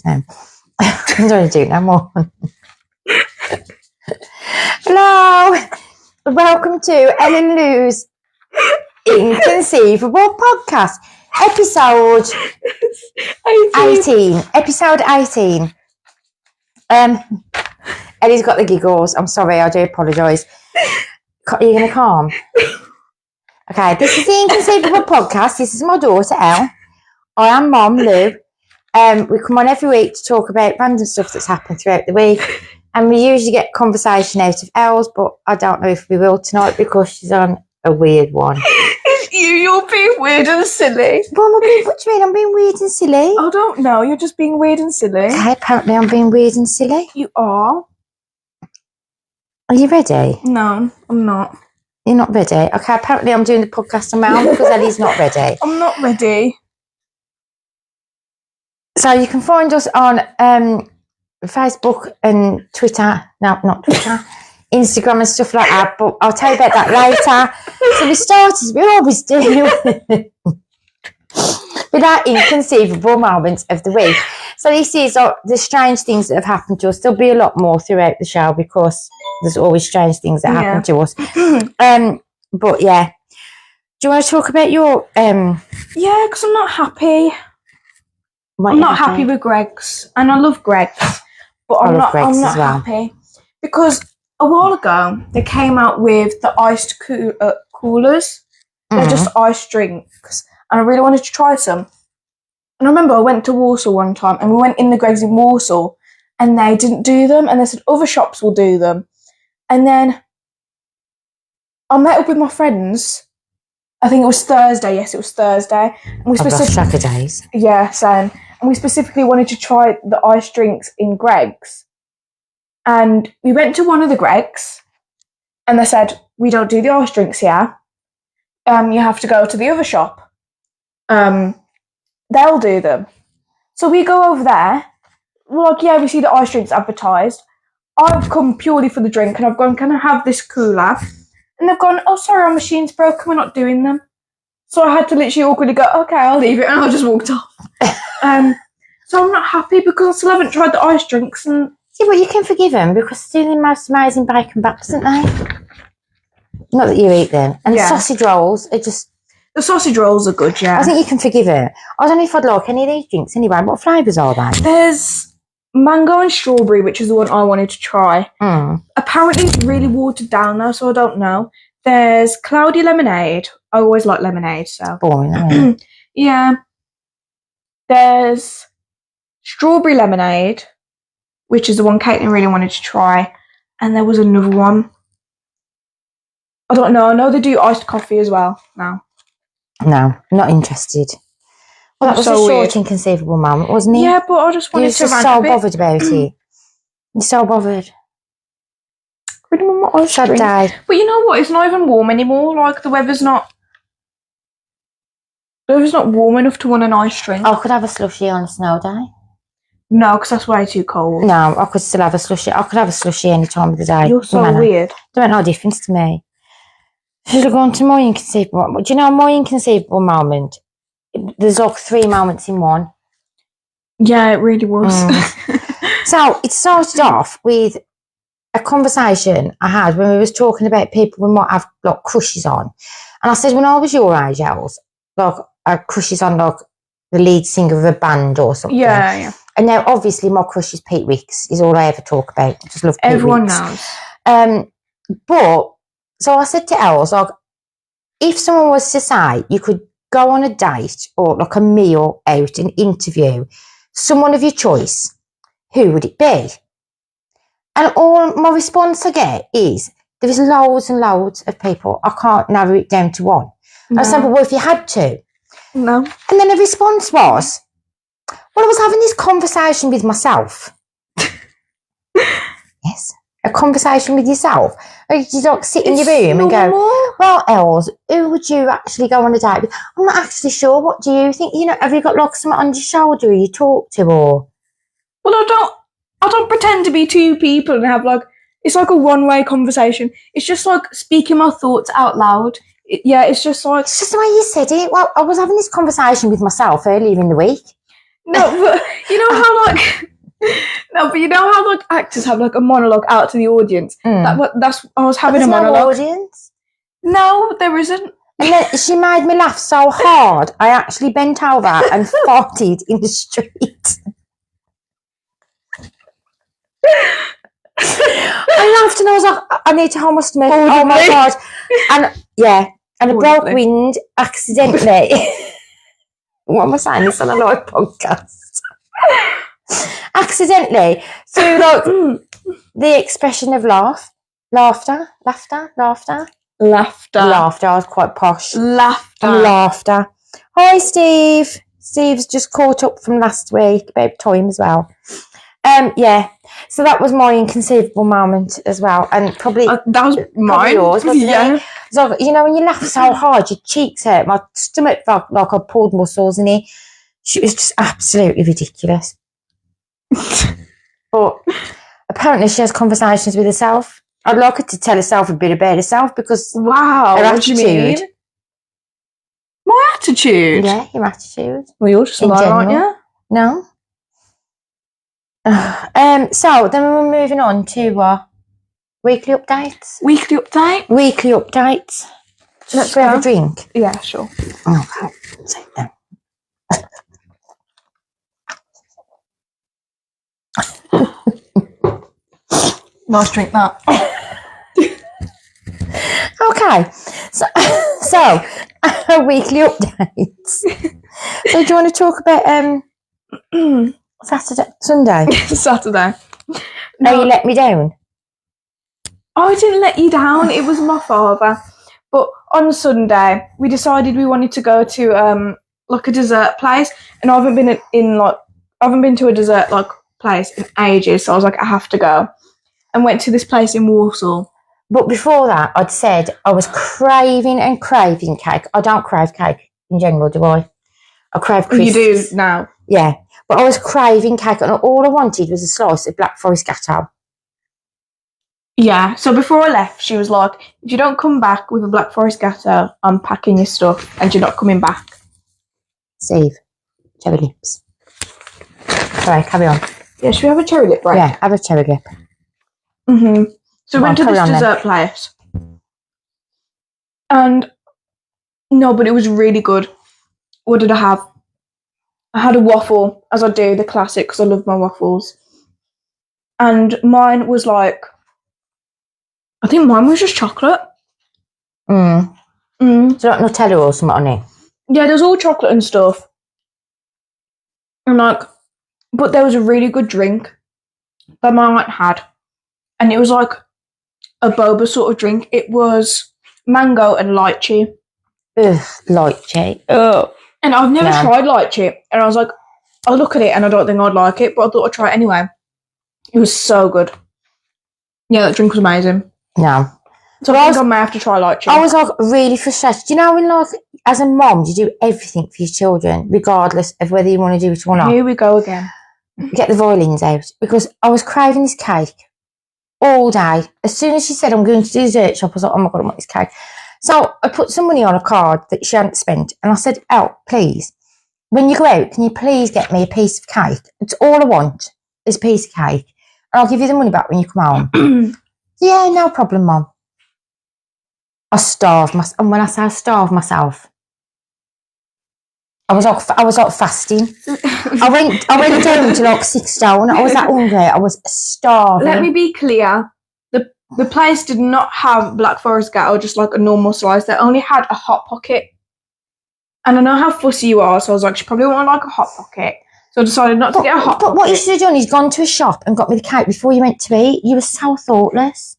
now. I don't want to do it no more. Hello. Welcome to ellou.world's Inconceivable podcast. Episode 18. Episode 18. Ellie's got the giggles. I'm sorry, I do apologise. Are you going to calm? Okay, this is the Inconceivable podcast. This is my daughter, Elle. I am Mum, Lou. We come on every week to talk about random stuff that's happened throughout the week. And we usually get conversation out of Elle's, but I don't know if we will tonight because she's on a weird one. You're being weird and silly. What do you mean? I'm being weird and silly? I don't know. You're just being weird and silly. Okay, apparently I'm being weird and silly. You are. Are you ready? No, I'm not. You're not ready? Okay, apparently I'm doing the podcast on my own because Ellie's not ready. I'm not ready. So you can find us on Facebook and Twitter. No, not Twitter. Instagram and stuff like that. But I'll tell you about that later. So we started, we always do, with our inconceivable moments of the week. So this is the strange things that have happened to us. There'll be a lot more throughout the show because there's always strange things that happen to us. But yeah. Do you want to talk about your... Yeah, because I'm not happy. I'm not happy with Greggs, and I love Greggs, but I'm not happy because a while ago they came out with the iced coolers. They're just iced drinks, and I really wanted to try some. And I remember I went to Warsaw one time, and we went in the Greggs in Warsaw, and they didn't do them, and they said other shops will do them. And then I met up with my friends. I think it was Thursday. Yes, it was Thursday. And we I've lost track of days. Yeah, same. And we specifically wanted to try the iced drinks in Greggs. And we went to one of the Greggs, and they said, we don't do the iced drinks here. You have to go to the other shop. They'll do them. So we go over there. We're like, yeah, we see the iced drinks advertised. I've come purely for the drink, and I've gone, can I have this cooler? And they've gone, oh, sorry, our machine's broken, we're not doing them. So I had to literally awkwardly go, okay, I'll leave it, and I just walked off. So I'm not happy because I still haven't tried the iced drinks. And yeah, but you can forgive them because they're the most amazing bacon baps, aren't they? Not that you eat them. And the sausage rolls are just... The sausage rolls are good, yeah. I think you can forgive it. I don't know if I'd like any of these drinks anyway. What flavours are they? There's mango and strawberry, which is the one I wanted to try. Apparently it's really watered down though, so I don't know. There's cloudy lemonade. I always like lemonade, so... Boring, isn't it? Yeah. There's strawberry lemonade, which is the one Caitlin really wanted to try. And there was another one. I don't know. I know they do iced coffee as well now. No, not interested. Well, that was so a short, inconceivable moment, wasn't it? Yeah, but I just wanted to rant so bothered about it. You're so bothered. Really want my ice cream. Sad day. But you know what? It's not even warm anymore. Like, the weather's not warm enough to want an ice drink. I could have a slushie on a snow day. No, because that's way too cold. No, I could still have a slushie. I could have a slushie any time of the day. You're so weird. Don't make no difference to me. Should I go on to my inconceivable moment? Do you know my inconceivable moment? There's like 3 moments in one. Yeah, it really was. So it started off with a conversation I had when we was talking about people we might have like crushes on. And I said, when I was your age, Els, like I had crushes on like the lead singer of a band or something. Yeah, yeah. And now obviously my crush is Pete Wicks, is all I ever talk about. I just love Pete Everyone Wicks. knows. But so I said to Els, like, if someone was to say you could go on a date or like a meal out, an interview, someone of your choice, who would it be? And all my response I get is, there is loads and loads of people. I can't narrow it down to one. No. I said, well, if you had to. No. And then the response was, well, I was having this conversation with myself. Yes. A conversation with yourself. Like, you like sit in your room and go, well, Els, who would you actually go on a date with? I'm not actually sure. What do you think? You know, have you got like someone on your shoulder you talk to, or? Well, I don't pretend to be two people and have like, it's like a one-way conversation. It's just like speaking my thoughts out loud. It's just like... It's just the way you said it. Well, I was having this conversation with myself earlier in the week. No, but you know how like actors have like a monologue out to the audience. I was having a monologue. No audience. No, there isn't. And then she made me laugh so hard, I actually bent over and farted in the street. I laughed and I was like, I need to hold my stomach. Oh my God. And yeah, and a broke wind accidentally. What am I saying? This on a live podcast. Accidentally, through like the expression of laughter. I was quite posh. Laughter. Hi, Steve. Steve's just caught up from last week about time as well. Yeah. So that was my inconceivable moment as well, and probably that was mine. Yours, wasn't it? So you know when you laugh so hard, your cheeks hurt. My stomach felt like I pulled muscles in it. She was just absolutely ridiculous. But apparently she has conversations with herself. I'd like her to tell herself a bit about herself because wow, her what do you mean? My attitude? Yeah, your attitude. Well, you're just lying, aren't you? No. So then we're moving on to weekly updates. Weekly updates. Let's go have a drink. Yeah, sure. Okay. Take them. Nice drink that. Okay, so weekly updates. So do you want to talk about Sunday? Saturday. No, you let me down. I didn't let you down. It was my father. But on Sunday, we decided we wanted to go to like a dessert place, and I haven't been to a dessert like place in ages. So I was like, I have to go, and went to this place in Warsaw. But before that, I'd said I was craving cake. I don't crave cake in general, do I? I crave crisps. You do now. Yeah, but I was craving cake, and all I wanted was a slice of Black Forest Gâteau. Yeah, so before I left, she was like, if you don't come back with a Black Forest Gâteau, I'm packing your stuff and you're not coming back. Steve, cherry lips. Sorry, carry on. Yeah, should we have a cherry lip break? Yeah, have a cherry lip. Mm-hmm. So we went to this dessert place. And, no, but it was really good. What did I have? I had a waffle, as I do, the classic, because I love my waffles. And mine was like, I think mine was just chocolate. So like Nutella or something on it? Yeah, there was all chocolate and stuff. And like, but there was a really good drink that my aunt had. And it was like a boba sort of drink. It was mango and lychee. Ugh, lychee. Ugh. And I've never tried lychee. And I was like, I'll look at it and I don't think I'd like it, but I thought I'd try it anyway. It was so good. Yeah, that drink was amazing. No. So I think I may have to try lychee. I was like really frustrated. Do you know when like as a mom you do everything for your children, regardless of whether you want to do it or not? Here we go again. Get the violins out. Because I was craving this cake all day. As soon as she said I'm going to the dessert shop, I was like, oh my God, I want this cake. So I put some money on a card that she hadn't spent and I said, oh, please, when you go out, can you please get me a piece of cake? It's all I want is a piece of cake. And I'll give you the money back when you come home. Yeah, no problem, Mum. I starved myself, and when I say I starved myself, I was like fasting. I went down to like 6 stone. I was that hungry. I was starving. Let me be clear. The place did not have Black Forest Gâteau, just like a normal slice. They only had a Hot Pocket. And I know how fussy you are, so I was like, she probably won't like a Hot Pocket. So I decided not to get a Hot Pocket. But what you should have done is gone to a shop and got me the cake before you went to eat. You were so thoughtless.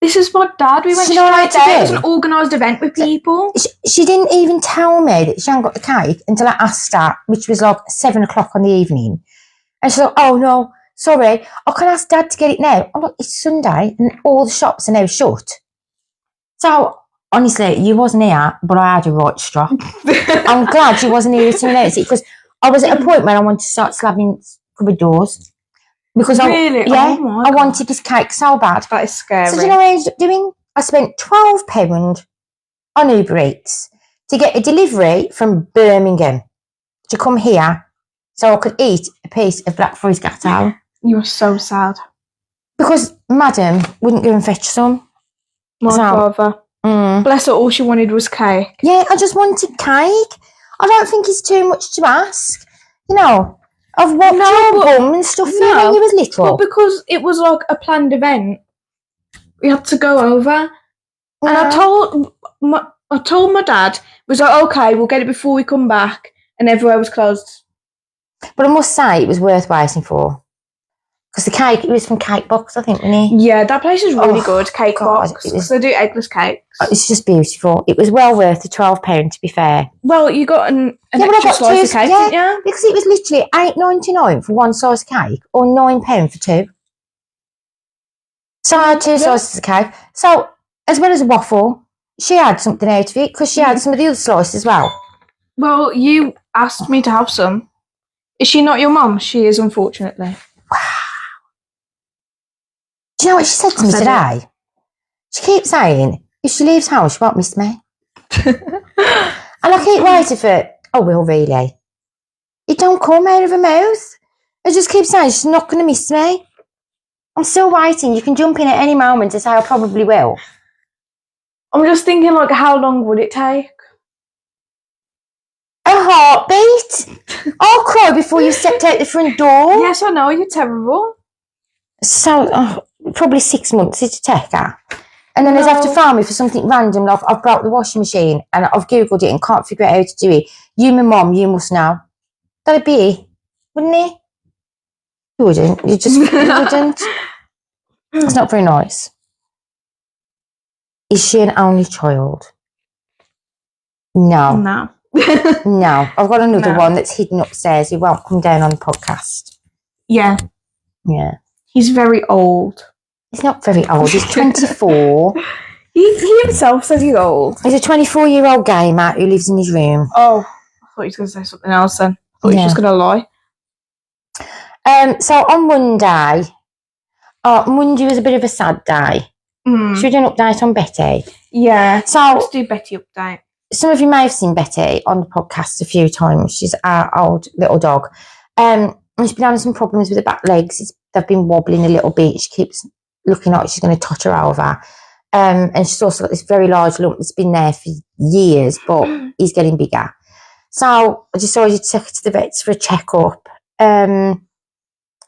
This is my dad. We went straight there. It was an organised event with people. She didn't even tell me that she hadn't got the cake until I asked her, which was like 7 o'clock on the evening. And she's like, oh no, sorry, I can ask Dad to get it now. I'm like, it's Sunday and all the shops are now shut. So, honestly, you wasn't here, but I had a right strop. I'm glad you wasn't here to notice it because I was at a point where I wanted to start slamming cupboard doors. Because really? I wanted this cake so bad. That is scary. So do you know what I ended up doing? I spent £12 on Uber Eats to get a delivery from Birmingham to come here so I could eat a piece of Black Forest gâteau. You were so sad. Because Madam wouldn't go and fetch some. My father. Bless her, all she wanted was cake. Yeah, I just wanted cake. I don't think it's too much to ask. You know, I've watched your bum and stuff when you was little. Well, because it was like a planned event, we had to go over. And I told my dad, he was like, okay, we'll get it before we come back. And everywhere was closed. But I must say, it was worth waiting for. Because the cake, it was from Cake Box, I think, wasn't it? Yeah, that place is really good, Cake Box. Because they do eggless cakes. It's just beautiful. It was well worth the £12, to be fair. Well, you got an extra slice of cake, didn't you? Because it was literally £8.99 for one slice of cake or £9 for two. So I had two slices of cake. So, as well as a waffle, she had something out of it because she had some of the other slices as well. Well, you asked me to have some. Is she not your mum? She is, unfortunately. Wow. Do you know what she said to me today? She keeps saying, if she leaves home, she won't miss me. And I keep waiting for, oh, well, really? It don't come out of her mouth. I just keep saying, she's not going to miss me. I'm still waiting. You can jump in at any moment and say, I probably will. I'm just thinking, like, how long would it take? A heartbeat. I'll cry before you stepped out the front door. Yes, I know. You're terrible. So, probably 6 months to take her. And then they'd have to phone me for something random, like I've brought the washing machine and I've Googled it and can't figure out how to do it. You, my mum, you must know. That'd be it, wouldn't it? You wouldn't. You wouldn't. It's not very nice. Is she an only child? No. No. No. I've got another one that's hidden upstairs. He won't come down on the podcast. Yeah. Yeah. He's very old. He's not very old. He's 24. He himself says he's old. He's a 24-year-old gamer who lives in his room. Oh, I thought he was going to say something else then. I thought he was just going to lie. So on Monday was a bit of a sad day. Should we do an update on Betty? Yeah. So let's do Betty update. Some of you may have seen Betty on the podcast a few times. She's our old little dog. And she's been having some problems with her back legs. They've been wobbling a little bit. She keeps looking like she's going to totter over. And she's also got this very large lump that's been there for years, but he's getting bigger. So I decided to take her to the vets for a checkup. And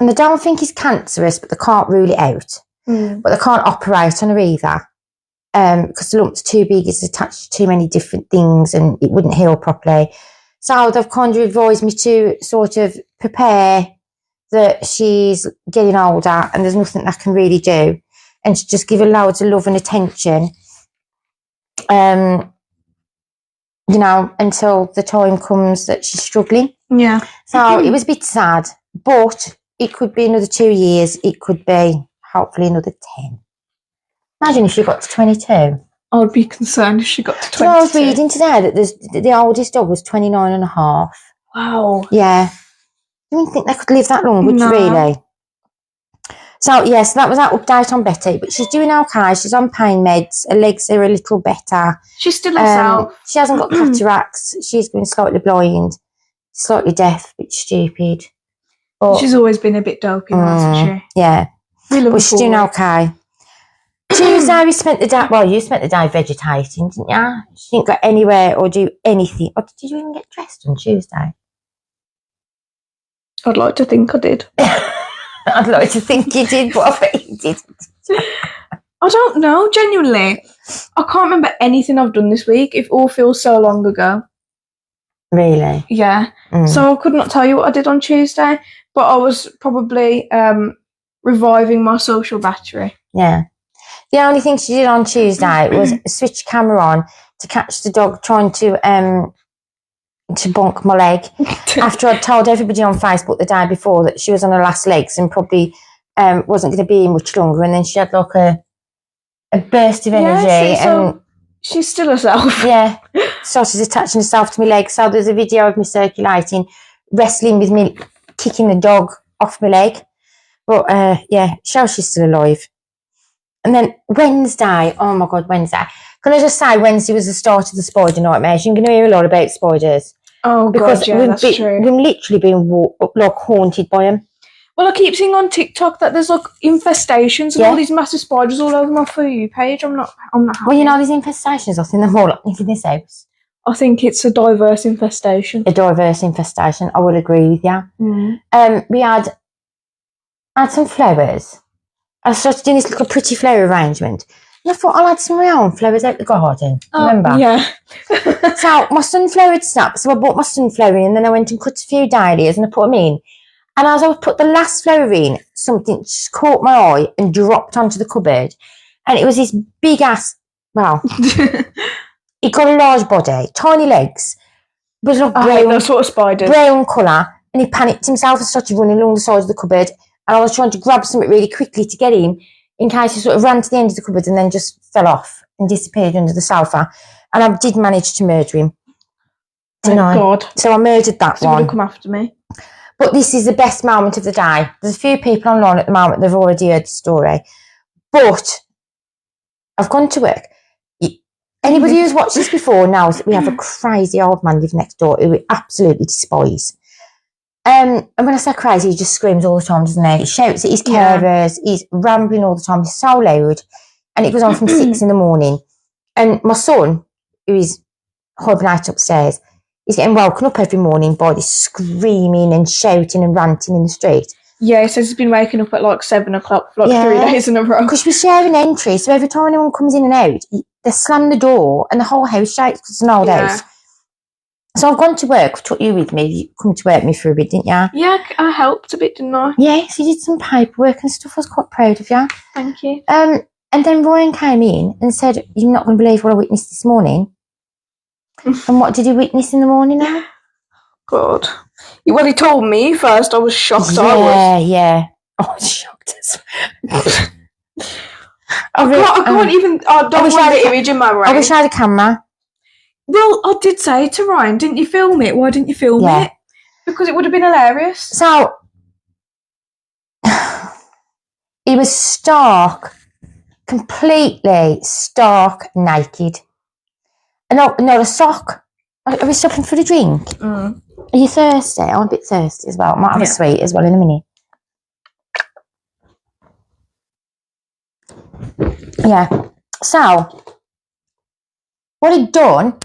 they don't think it's cancerous, but they can't rule it out. But they can't operate on her either. Because the lump's too big, it's attached to too many different things and it wouldn't heal properly. So they've kind of advised me to sort of prepare that she's getting older and there's nothing I can really do, and to just give her loads of love and attention, you know, until the time comes that she's struggling. Yeah. So it was a bit sad, but it could be another 2 years. It could be hopefully another 10. Imagine if she got to 22. I would be concerned if she got to 22. So I was reading today that the oldest dog was 29 and a half. Wow. Yeah. You wouldn't think they could live that long, would you really? So, yes, that was that update on Betty. But she's doing okay. She's on pain meds. Her legs are a little better. She's still herself. She hasn't got cataracts. She's been slightly blind, slightly deaf, a bit stupid. But, she's always been a bit dopey, hasn't she? Yeah. But she's doing okay. Tuesday, we spent the day, well, you spent the day vegetating, didn't you? She didn't go anywhere or do anything. Or did you even get dressed on Tuesday? I'd like to think I did. I'd like to think you did, but I bet you didn't. I don't know, genuinely. I can't remember anything I've done this week. It all feels so long ago. Really? Yeah. So I could not tell you what I did on Tuesday, but I was probably reviving my social battery. Yeah. The only thing she did on Tuesday was switch camera on to catch the dog trying to bonk my leg after I'd told everybody on Facebook the day before that she was on her last legs and probably wasn't going to be much longer, and then she had like a burst of energy. Yeah, so she's still herself. Yeah. So she's attaching herself to my leg. So there's a video of me circulating, wrestling with me, kicking the dog off my leg. But yeah, shows she's still alive. And then Wednesday, oh my God, Wednesday. Can I just say, Wednesday was the start of the spider nightmares. You're going to hear a lot about spiders. Oh, because God, yeah, that's true. We've literally been like haunted by them. Well, I keep seeing on TikTok that there's like infestations and all these massive spiders all over my For You page. I'm not happy. Well, you know, these infestations, I've seen them all up in this house. I think it's a diverse infestation. A diverse infestation, I will agree with you. Mm. We had some flowers. I started doing this little pretty flower arrangement. And I thought I'll add some of my own flowers out the garden. Remember? Yeah. So my sunflower had snapped, so I bought my sunflower in, and then I went and cut a few dahlias and I put them in. And as I put the last flower in, something just caught my eye and dropped onto the cupboard. And it was this big ass, well, it got a large body, tiny legs, but like those sort of spiders. Brown colour, and he panicked himself and started running along the side of the cupboard. And I was trying to grab something really quickly to get him in case he sort of ran to the end of the cupboard and then just fell off and disappeared under the sofa. And I did manage to murder him. Thank God. So I murdered that one. He would come after me. But this is the best moment of the day. There's a few people online at the moment, they've already heard the story. But I've gone to work. Anybody who's watched this before knows that we have a crazy old man living next door who we absolutely despise. And when I say crazy, he just screams all the time, doesn't he? He shouts at his carers, he's rambling all the time, he's so loud. And it goes on from 6 a.m. And my son, who is hibernating upstairs, he's getting woken up every morning by this screaming and shouting and ranting in the street. Yeah, he says he's been waking up at like 7 o'clock for like 3 days in a row. Because we share an entry, so every time anyone comes in and out, they slam the door and the whole house shakes because it's an old house. So I've gone to work, I took you with me, you come to work with me for a bit, didn't you? Yeah, I helped a bit, didn't I? Yes, you did some paperwork and stuff, I was quite proud of you. Thank you. And then Ryan came in and said, "You're not going to believe what I witnessed this morning." And what did you witness in the morning now? God. Well, he told me first, I was shocked. Yeah. I was shocked as well. I can't even, I don't want the image in my brain. I wish I had a camera. Well, I did say to Ryan, didn't you film it? Why didn't you film it? Because it would have been hilarious. So, he was completely stark naked. And not a sock. Are we stopping for the drink? Mm. Are you thirsty? I'm a bit thirsty as well. I might have a sweet as well in a minute. Yeah. So, what he'd done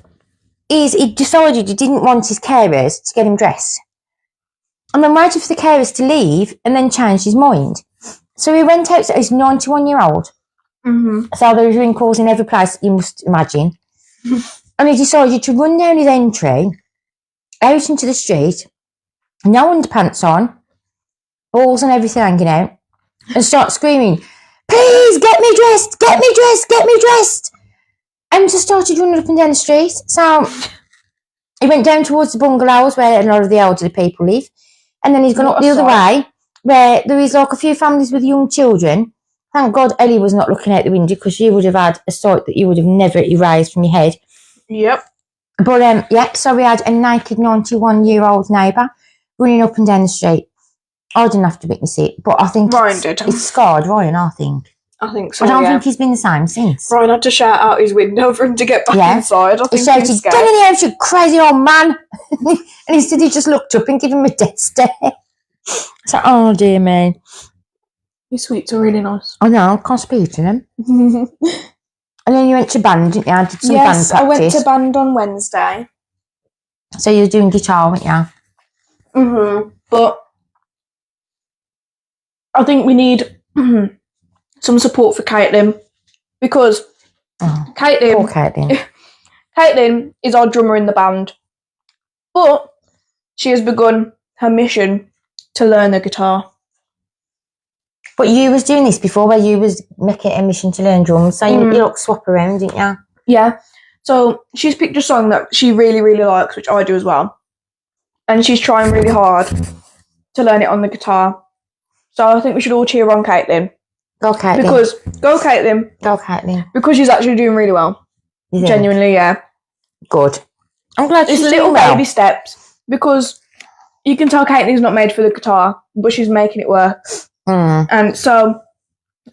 is he decided he didn't want his carers to get him dressed. And then waited for the carers to leave and then changed his mind. So he went out, he's 91-year-old. Mm-hmm. So there was wrinkles in every place you must imagine. And he decided to run down his entry, out into the street, no underpants on, balls and everything hanging out, and start screaming, "Please, get me dressed, get me dressed, get me dressed." And just started running up and down the street. So he went down towards the bungalows where a lot of the elderly people live. And then he's gone up the other way where there is like a few families with young children. Thank God Ellie was not looking out the window because you would have had a sight that you would have never erased from your head. Yep. But so we had a naked 91-year-old neighbour running up and down the street. I didn't have to witness it, but I think Ryan did. It's scarred Ryan, I think. I think so. I don't think he's been the same since. Ryan had to shout out his window for him to get back inside. I think he shouted, "Get in the house, you crazy old man!" And instead he just looked up and gave him a death stare. It's like, oh dear me. Your sweets are really nice. I know, I can't speak to them. And then you went to band, didn't you? I did some band practice. I went to band on Wednesday. So you were doing guitar, weren't you? Mm-hmm. But I think we need some support for Caitlin because Poor Caitlin. Caitlin is our drummer in the band, but she has begun her mission to learn the guitar. But you was doing this before where you was making a mission to learn drums, so you like swap around, didn't you? Yeah. So she's picked a song that she really, really likes, which I do as well. And she's trying really hard to learn it on the guitar. So I think we should all cheer on Caitlin. Go Caitlin. Go Caitlin. Go Caitlin. Because she's actually doing really well. Genuinely, yeah. Good. I'm glad she's doing little well. Baby steps. Because you can tell Caitlin's not made for the guitar, but she's making it work. And so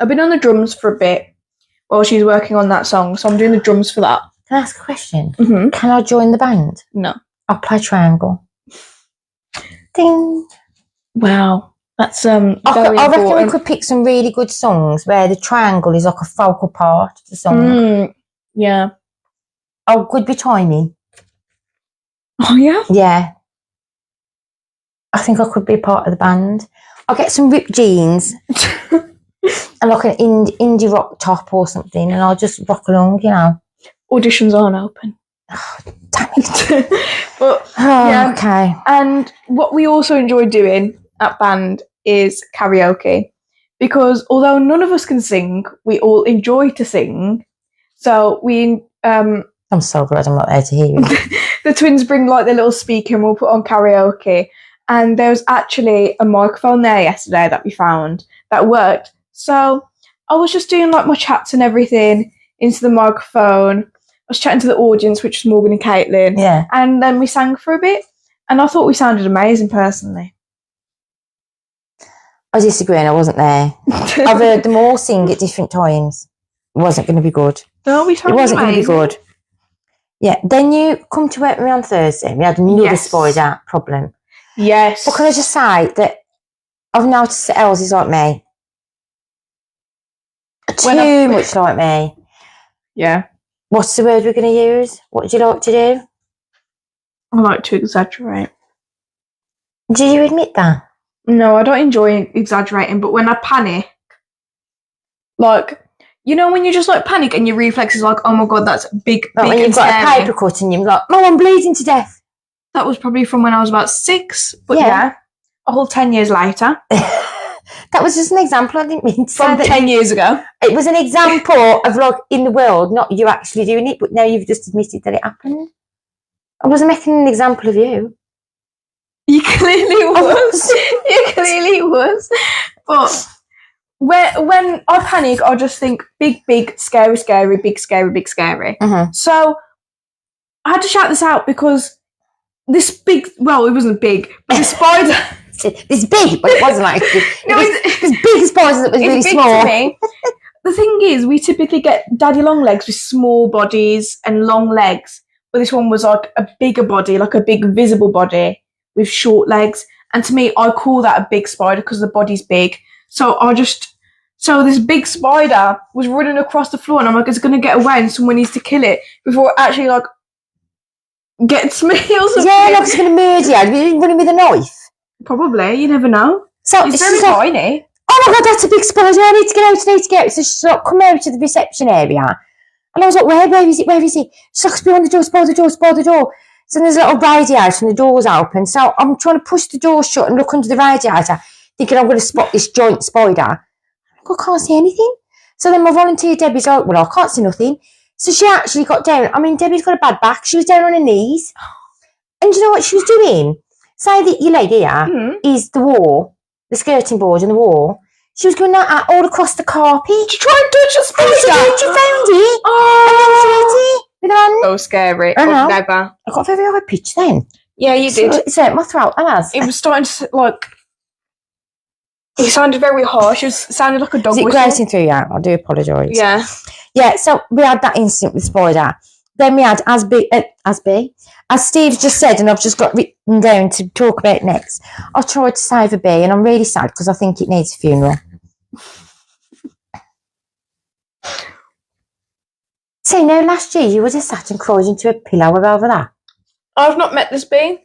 I've been on the drums for a bit while she's working on that song. So I'm doing the drums for that. Can I ask a question? Mm-hmm. Can I join the band? No. I'll play triangle. Ding. Wow. That's I reckon we important. could pick some really good songs where the triangle is like a focal part of the song. Yeah. Oh, could be timing. Oh, yeah? Yeah. I think I could be part of the band. I'll get some ripped jeans and like an indie rock top or something, and I'll just rock along, you know. Auditions aren't open. Oh, damn it. But, yeah. Okay. And what we also enjoy doing at band is karaoke. Because although none of us can sing, we all enjoy to sing. So we... I'm so glad I'm not there to hear you. The twins bring like their little speaker and we'll put on karaoke. And there was actually a microphone there yesterday that we found that worked. So I was just doing like my chats and everything into the microphone. I was chatting to the audience, which was Morgan and Caitlin. Yeah. And then we sang for a bit. And I thought we sounded amazing personally. I disagree, and I wasn't there. I've heard them all sing at different times. It wasn't going to be good. No, we sounded amazing. It wasn't going to be good. Yeah. Then you come to work with me on Thursday. We had another spider problem. Yes. But can I just say that I've noticed that Els is like me. Too much like me. Yeah. What's the word we're going to use? What do you like to do? I like to exaggerate. Do you admit that? No, I don't enjoy exaggerating, but when I panic, like, you know when you just like panic and your reflex is like, oh my God, that's big, like big when you've got a paper cut and you're like, oh, I'm bleeding to death. That was probably from when I was about 6, but yeah a whole 10 years later. That was just an example. I didn't mean to say from that 10 years ago. It was an example of like in the world, not you actually doing it, but now you've just admitted that it happened. I wasn't making an example of you. You clearly was. You clearly was. But when I panic, I just think big, big, scary, scary, big, scary, big, scary. So I had to shout this out because this big, well, it wasn't big, but the spider... It's big, but it wasn't actually. It was big spider that was really small. To me. The thing is, we typically get daddy long legs with small bodies and long legs, but this one was like a bigger body, like a big visible body with short legs. And to me, I call that a big spider because the body's big. So this big spider was running across the floor, and I'm like, it's going to get away, and someone needs to kill it before it actually like gets me or something. Yeah, like it's going to murder you. Are you running with a knife? Probably, you never know. So it's very tiny. Oh my God, that's a big spider. I need to get out. So she's like, come out to the reception area. And I was like, where is it? She's like, it's behind the door. So there's a little radiator and the door's open. So I'm trying to push the door shut and look under the radiator, thinking I'm going to spot this giant spider. I can't see anything. So then my volunteer Debbie's like, well, I can't see nothing. So she actually got down. I mean, Debbie's got a bad back. She was down on her knees. And do you know what she was doing? Say that your leg here is the wall, the skirting board and the wall. She was going that all across the carpet. She tried to touch a spider. She found it. Oh. And then she hit it with her hand. So scary. I know. Never. I got a very high pitch then. Yeah, you did. It's hurt my throat. It was starting to, like... It sounded very harsh. It sounded like a dog whistle. Is it grating through you? I do apologise. Yeah. Yeah, so we had that incident with spider. Then we had as Steve just said, and I've just got written down to talk about next. I tried to save a bee, and I'm really sad because I think it needs a funeral. So, no, last year you would have sat and cried into a pillow over that. I've not met this bee.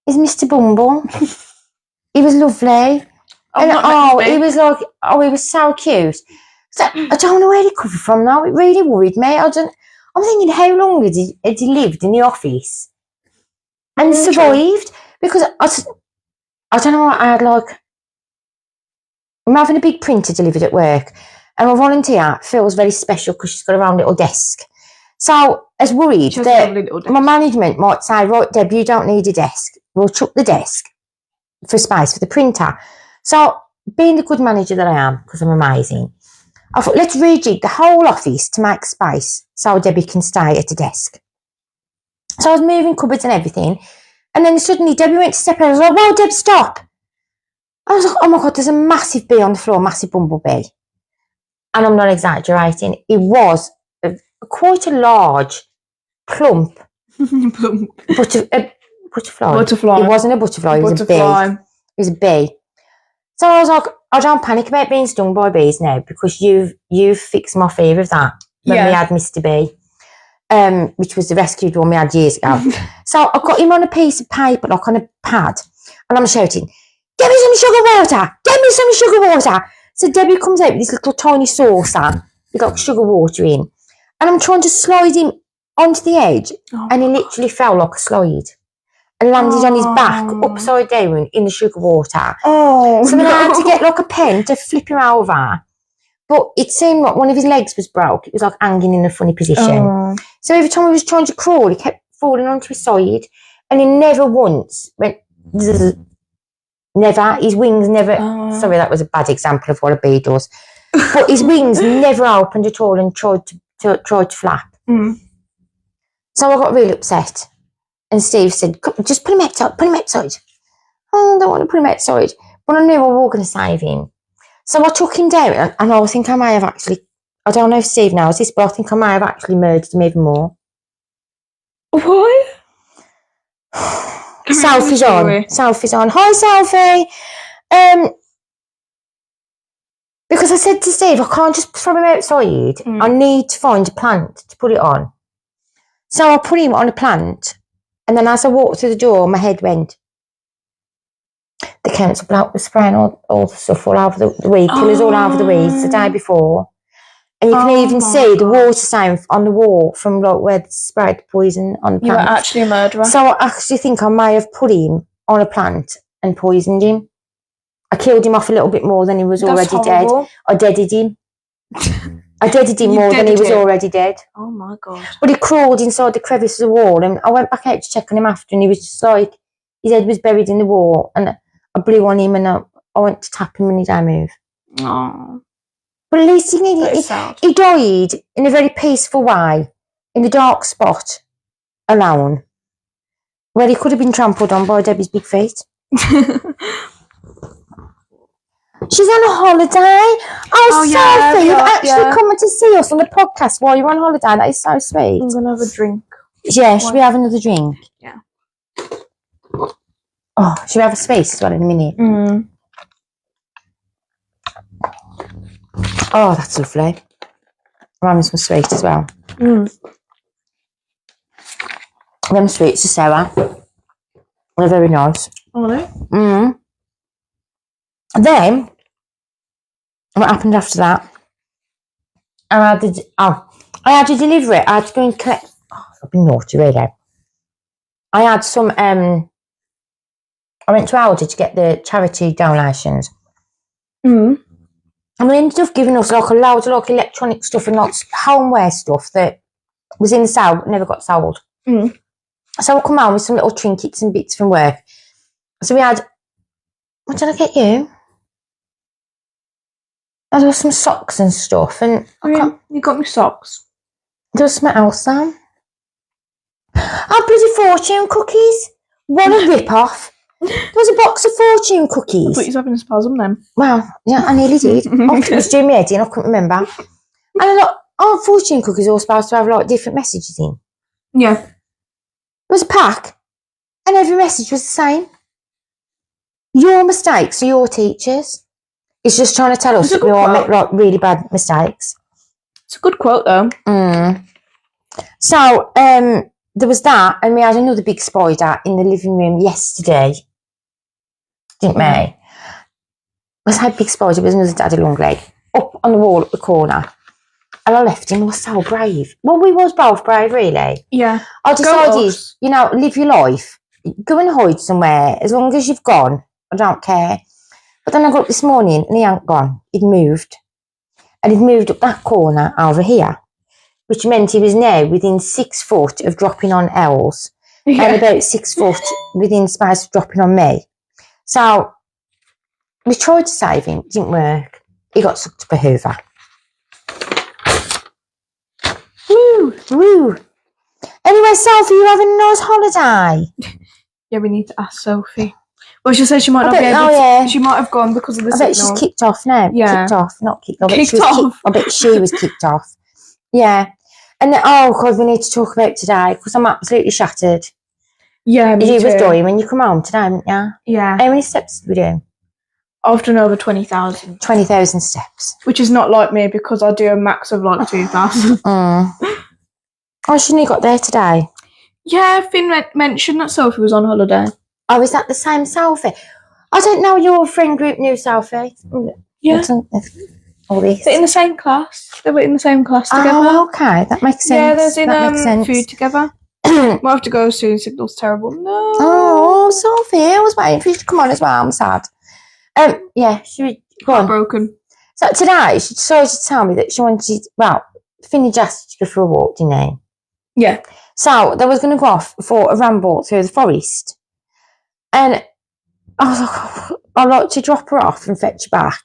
It's Mr. Bumble. He was lovely. He was like, he was so cute. So, I don't know where he come from now. It really worried me. I'm thinking, how long had he lived in the office and survived? Because I don't know what I had like. I'm having a big printer delivered at work, and my volunteer feels very special because she's got her own little desk. So I was worried that my management might say, right, Deb, you don't need a desk. We'll chuck the desk for space for the printer. So being the good manager that I am, because I'm amazing, I thought, let's rejig the whole office to make space so Debbie can stay at the desk. So I was moving cupboards and everything, and then suddenly Debbie went to step out. I was like, whoa, Deb, stop. I was like, oh my God, there's a massive bee on the floor, massive bumblebee. And I'm not exaggerating. It was quite a large, plump, but Butterfly. Butterfly. It wasn't a butterfly, it was a bee. It was a bee. So I was like, I don't panic about being stung by bees now because you've fixed my fear of that when we had Mr. B, which was the rescued one we had years ago. So I got him on a piece of paper, like on a pad, and I'm shouting, "Get me some sugar water! Get me some sugar water!" So Debbie comes out with this little tiny saucer with like sugar water in, and I'm trying to slide him onto the edge, and he literally fell like a slide and landed on his back upside down in the sugar water. So then I had to get like a pen to flip him over, but it seemed like one of his legs was broke. It was like hanging in a funny position. So every time he was trying to crawl, he kept falling onto his side, and he never once went zzz. Never. His wings never. Sorry, that was a bad example of what a bee does. But his wings never opened at all and tried to flap. So I got really upset. And Steve said, "Just put him outside, put him outside." Oh, I don't want to put him outside. But I knew we were going to save him. So I took him down, and I think I may have actually, I don't know if Steve knows this, but I think I may have actually murdered him even more. What? Selfie's on. Selfie's on. Hi, Selfie. Because I said to Steve, I can't just throw him outside. I need to find a plant to put it on. So I put him on a plant. And then as I walked through the door, my head went. The council bloke was spraying all the stuff all over the weed killers all over the weeds the day before. And you can even see the water stain on the wall from like where they sprayed the poison on the plant. You were actually a murderer. So I actually think I may have put him on a plant and poisoned him. I killed him off a little bit more than he was already dead. I deaded him. I deaded him more than he was already dead. Oh my God. But he crawled inside the crevice of the wall, and I went back out to check on him after, and he was just like, his head was buried in the wall, and I blew on him, and I went to tap him, and he didn't move. Oh. But at least he died in a very peaceful way, in the dark spot, alone, where he could have been trampled on by Debbie's big feet. She's on a holiday. Sophie, you've actually come to see us on the podcast while you're on holiday. That is so sweet. I'm going to have a drink. Yeah, should we have another drink? Yeah. Oh, should we have a space as well in a minute? Oh, that's lovely. I'm some sweet as well. Them sweets are sour. They're very nice. Oh, really? Then, what happened after that? I had to deliver it. I had to go and collect. Oh, I've been naughty, really. I had some. I went to Aldi to get the charity donations. And they ended up giving us like a load of like electronic stuff and lots of homeware stuff that was in the sale but never got sold. So I come home with some little trinkets and bits from work. So we had. What did I get you? There was some socks and stuff, and you got me socks. There was something else then. Oh, bloody fortune cookies! What a rip-off! There was a box of fortune cookies. I thought you were having a spasm then. Well, yeah, I nearly did. It was doing me head in, I couldn't remember. And I thought, fortune cookies are all supposed to have like different messages in. Yeah. There was a pack, and every message was the same. Your mistakes are your teachers. It's just trying to tell us that we all make like really bad mistakes. It's a good quote though. So there was that, and we had another big spider in the living room yesterday, didn't we? It was a big spider. It was another daddy long leg up on the wall at the corner, and I left him. I was so brave. Well, we was both brave, really. Yeah. I decided, live your life. Go and hide somewhere. As long as you've gone, I don't care. But then I got up this morning and he hadn't gone. He'd moved. And he'd moved up that corner over here, which meant he was now within 6 foot of dropping on Els and about 6 foot within space of dropping on me. So we tried to save him. It didn't work. He got sucked up a hoover. Woo! Woo! Anyway, Sophie, you're having a nice holiday. Yeah, we need to ask Sophie. Well, she said she might not be able to. She might have gone because of the signal. I bet she's kicked off now. Yeah. Kicked off, not kicked off. I bet she was kicked off. Yeah. And then, oh, God, we need to talk about today because I'm absolutely shattered. Yeah, me You too. was doing when you come home today, haven't you? Yeah. How many steps did we do? I've done over 20,000. 20,000 steps. Which is not like me because I do a max of like 2,000. I shouldn't have got there today. Yeah, Finn mentioned that Sophie was on holiday. Oh, is that the same Sophie? I don't know your friend group knew Sophie. Yeah. All this. They're in the same class. They were in the same class together. Oh, okay. That makes sense. Yeah, there's in food together. We'll have to go soon. Signal's terrible. No. Oh, Sophie, I was waiting for you to come on as well. I'm sad. Yeah, she go on. Broken. So today she decided to tell me that she wanted, Finny just to go for a walk, didn't he? Yeah. So they was going to go off for a ramble through the forest. And I was like, I'd like to drop her off and fetch her back.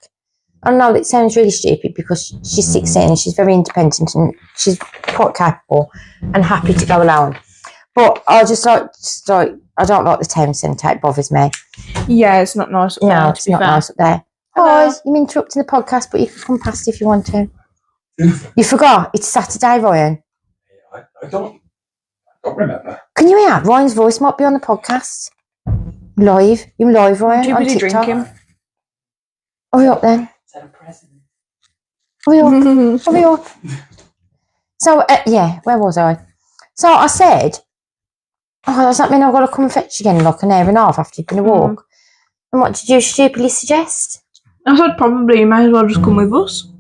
I know it sounds really stupid because she's 16 and she's very independent and she's quite capable and happy to go alone. But I just like I don't like the town centre. It bothers me. Yeah, it's not nice up there. No, it's not nice up there. Guys, you're interrupting the podcast, but you can come past if you want to. You forgot. It's Saturday, Ryan. I don't remember. Can you hear? Ryan's voice might be on the podcast. Live. You're live, Ryan, on TikTok. Drinking. Hurry up then. Is that a present? Hurry up. Hurry up. So, where was I? So I said, does that mean I've got to come and fetch you again in like an hour and a half after you've been a walk? And what did you stupidly suggest? I said probably you may as well just come with us.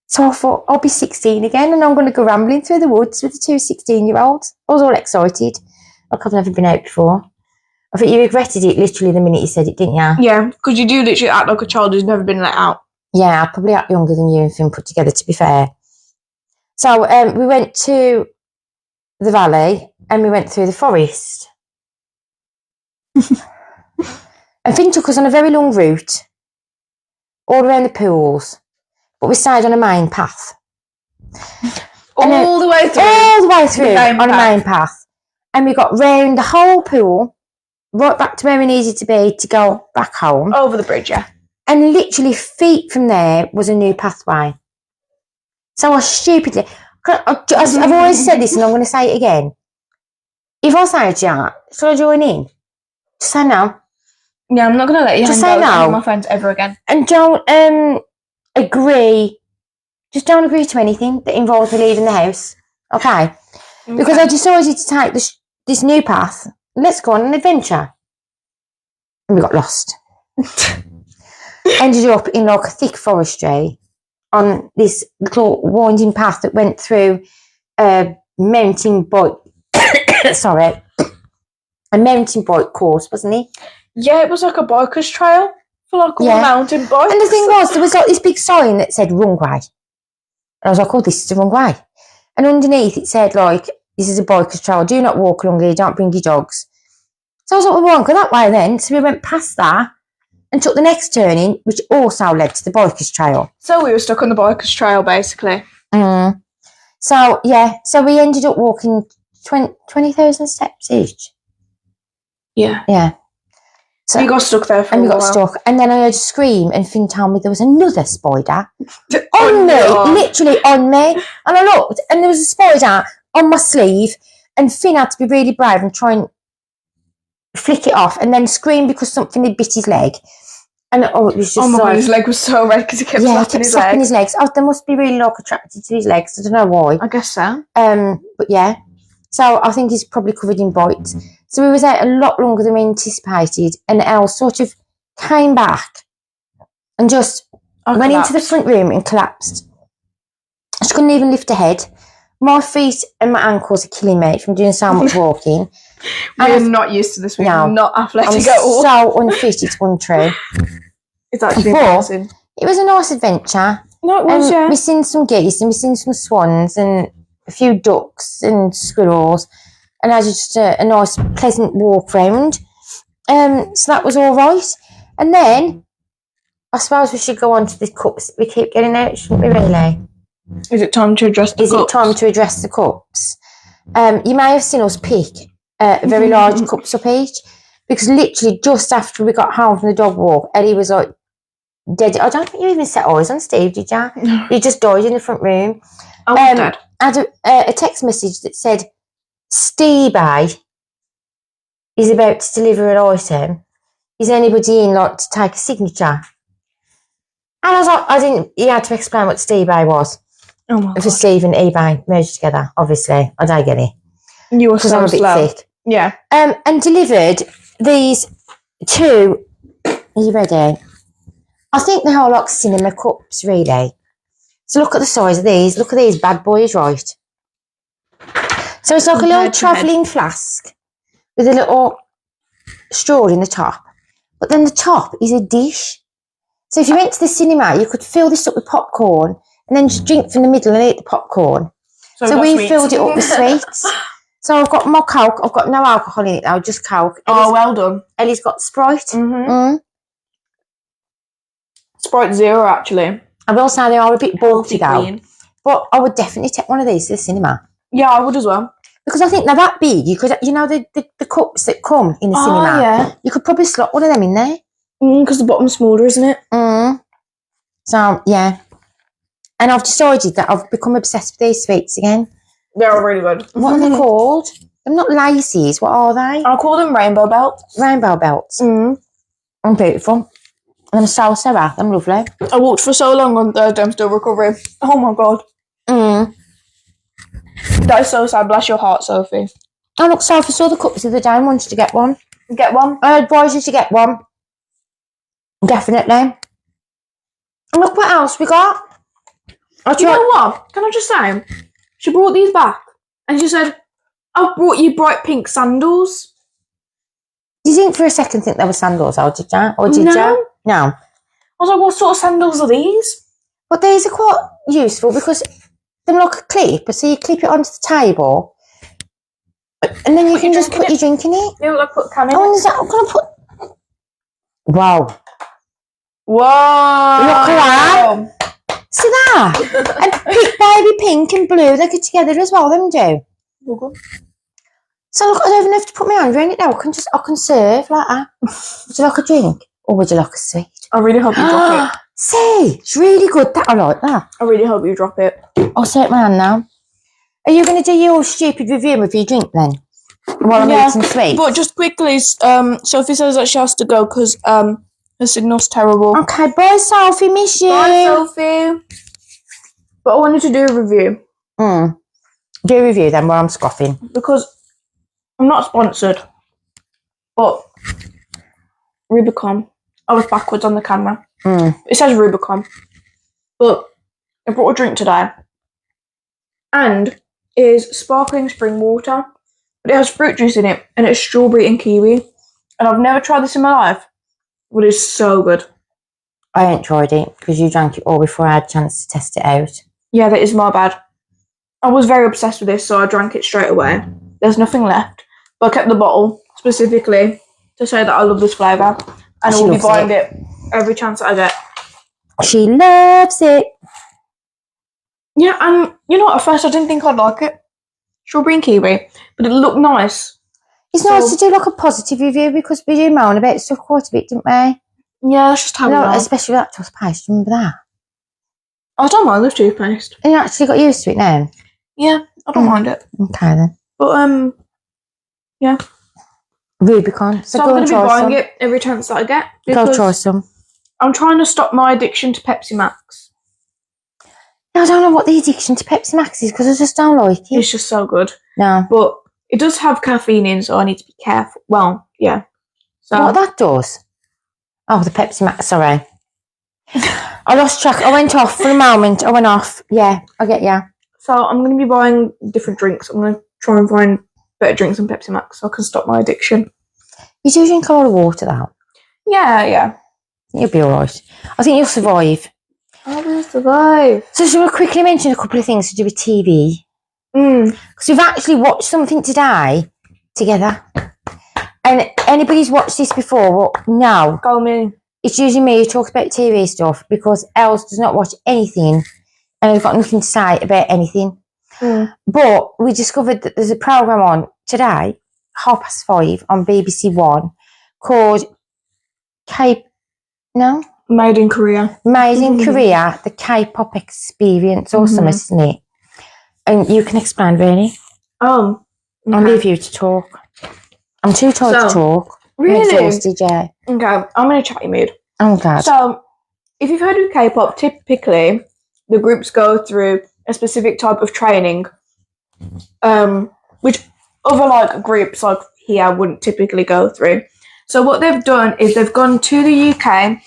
So I thought, I'll be 16 again and I'm going to go rambling through the woods with the two 16-year-olds. I was all excited. Like I've never been out before. I think you regretted it literally the minute you said it, didn't you? Yeah, because you do literally act like a child who's never been let out. Yeah, I probably act younger than you and Finn put together, to be fair. So we went to the valley and we went through the forest. And Finn took us on a very long route all around the pools, but we stayed on a main path. All the way through on a main path. And we got round the whole pool, right back to where we needed to be to go back home. Over the bridge, yeah. And literally feet from there was a new pathway. So I stupidly, I've always said this and I'm going to say it again. If I say to you, should I join in? Just say no. Yeah, I'm not going to let you just hang say out no. with my friends ever again. And don't agree. Just don't agree to anything that involves me leaving the house. Okay? Because I decided to take this new path. Let's go on an adventure. And we got lost. Ended up in like a thick forestry on this little winding path that went through a mountain bike. Sorry. A mountain bike course, wasn't it? Yeah, it was like a biker's trail for like all mountain bikes. And the thing was, there was like this big sign that said wrong way. And I was like, oh, this is the wrong way. And underneath it said like, this is a biker's trail. Do not walk along here. Don't bring your dogs. So I was like, well, we won't go that way then. So we went past that and took the next turning, which also led to the biker's trail. So we were stuck on the biker's trail, basically. So, yeah. So we ended up walking 20,000 steps each. Yeah. Yeah. So we got stuck there for a while. And we got stuck. And then I heard a scream and Finn told me there was another spider on me, literally on me. And I looked and there was a spider on my sleeve and Finn had to be really brave and try and flick it off and then scream because something had bit his leg. And it was just God, his leg was so red because he kept slapping his legs. Oh, they must be really like attracted to his legs. I don't know why. I guess so. But yeah. So I think he's probably covered in bites. So we was out a lot longer than we anticipated and Elle sort of came back and just went into the front room and collapsed. She couldn't even lift her head. My feet and my ankles are killing me from doing so much walking. We're not used to this. We're not athletic at all. So unfit, it's untrue. It's actually amazing. It was a nice adventure. No, it was, yeah. We've seen some geese and we've seen some swans and a few ducks and squirrels. And had just a nice, pleasant walk round. So that was all right. And then, I suppose we should go on to the cups we keep getting out, shouldn't we, really? Is it time to address the cups? Is it time to address the cups? You may have seen us pick very large cups up each, because literally just after we got home from the dog walk, Ellie was like, dead. I don't think you even set eyes on Steve, did you? No. He just died in the front room. I was dead. I had a text message that said, Stevie is about to deliver an item. Is anybody in like to take a signature? And I was like, he had to explain what eBay was. Oh my God. For Steve and eBay merged together, obviously. I don't get it. You were so I'm a bit slow. thick. Yeah. And delivered these 2. Are you ready? I think they are like cinema cups, really. So look at the size of these. Look at these bad boys, right? So it's like a little travelling flask with a little straw in the top. But then the top is a dish. So if you went to the cinema, you could fill this up with popcorn and then just drink from the middle and eat the popcorn. So we filled it up with sweets. So I've got more Coke. I've got no alcohol in it now, just Coke. Well done. Ellie's got Sprite. Sprite Zero, actually. I will say they are a bit bulky though. Queen. But I would definitely take one of these to the cinema. Yeah, I would as well. Because I think they're that big. You could, the cups that come in the cinema. Yeah. You could probably slot one of them in there. Because the bottom's smaller, isn't it? So, yeah. And I've decided that I've become obsessed with these sweets again. They're really good. What are they called? They're not laces. What are they? I'll call them rainbow belts. Rainbow belts. I'm beautiful. And I'm so sour. I'm lovely. I walked for so long on Thursday. I'm still recovering. Oh my God. That is so sad. Bless your heart, Sophie. Oh, look, Sophie saw the cups the other day and wanted to get one. Get one? I advise you to get one. Definitely. And look what else we got. You know what? Can I just say? She brought these back and she said, I've brought you bright pink sandals. You didn't for a second think they were sandals, or did you? Or did you? No. I was like, what sort of sandals are these? But these are quite useful because they're like a clip, so you clip it onto the table and then you can just put your drink in it. Yeah, like put can in Oh, is that going to put... Wow. Whoa. Look at that. See that? And baby pink and blue, they go together as well, them do. So look, I don't even have to put my hand around it now. I can serve like that. Would you like a drink? Or would you like a sweet? I really hope you drop it. See, it's really good. I like that. I really hope you drop it. I'll take my hand now. Are you going to do your stupid review of your drink then? While I'm eating sweets? But just quickly, Sophie says that she has to go because her signal's terrible. Okay, bye Sophie, miss you. Bye Sophie. But I wanted to do a review. Do a review then while I'm scoffing. Because I'm not sponsored. But Rubicon. I was backwards on the camera. It says Rubicon. But I brought a drink today. And is sparkling spring water. But it has fruit juice in it. And it's strawberry and kiwi. And I've never tried this in my life. But it's so good. I ain't tried it because you drank it all before I had a chance to test it out. Yeah, that is my bad. I was very obsessed with this, so I drank it straight away. There's nothing left. But I kept the bottle specifically to say that I love this flavour. And I will be buying it every chance that I get. She loves it. Yeah, and you know what? At first I didn't think I'd like it. Strawberry and kiwi. But it looked nice. It's nice to do like a positive review because we do moan about stuff quite a bit, didn't we? Yeah, that's just how we are. Especially with that toothpaste, remember that? I don't mind the toothpaste. And you actually got used to it now? Yeah, I don't mind it. Okay then. But, yeah. Rubicon. So I'm going to be buying it every chance that I get. Go try some. I'm trying to stop my addiction to Pepsi Max. I don't know what the addiction to Pepsi Max is because I just don't like it. It's just so good. No. But it does have caffeine in, so I need to be careful. Well, yeah. So what that does? Oh, the Pepsi Max, sorry. I lost track. I went off for a moment. I went off. Yeah, I get ya. So I'm going to be buying different drinks. I'm going to try and find better drinks than Pepsi Max so I can stop my addiction. You do drink a lot of water, though. Yeah. You'll be all right. I think you'll survive. I will survive. So shall we quickly mention a couple of things to do with TV? Because we've actually watched something today together. And anybody's watched this before, well, no. Go me. It's usually me who talks about TV stuff because Els does not watch anything and has got nothing to say about anything. But we discovered that there's a programme on today, 5:30 on BBC One, called Made in Korea. Made in Korea, the K-pop experience or something, isn't it? And you can explain, really. Okay. I'll leave you to talk. I'm too tired to talk. Really? I'm exhausted, yeah. Okay, I'm in a chatty mood. I'm glad. So, if you've heard of K-pop, typically the groups go through a specific type of training, which other like groups like here wouldn't typically go through. So what they've done is they've gone to the UK,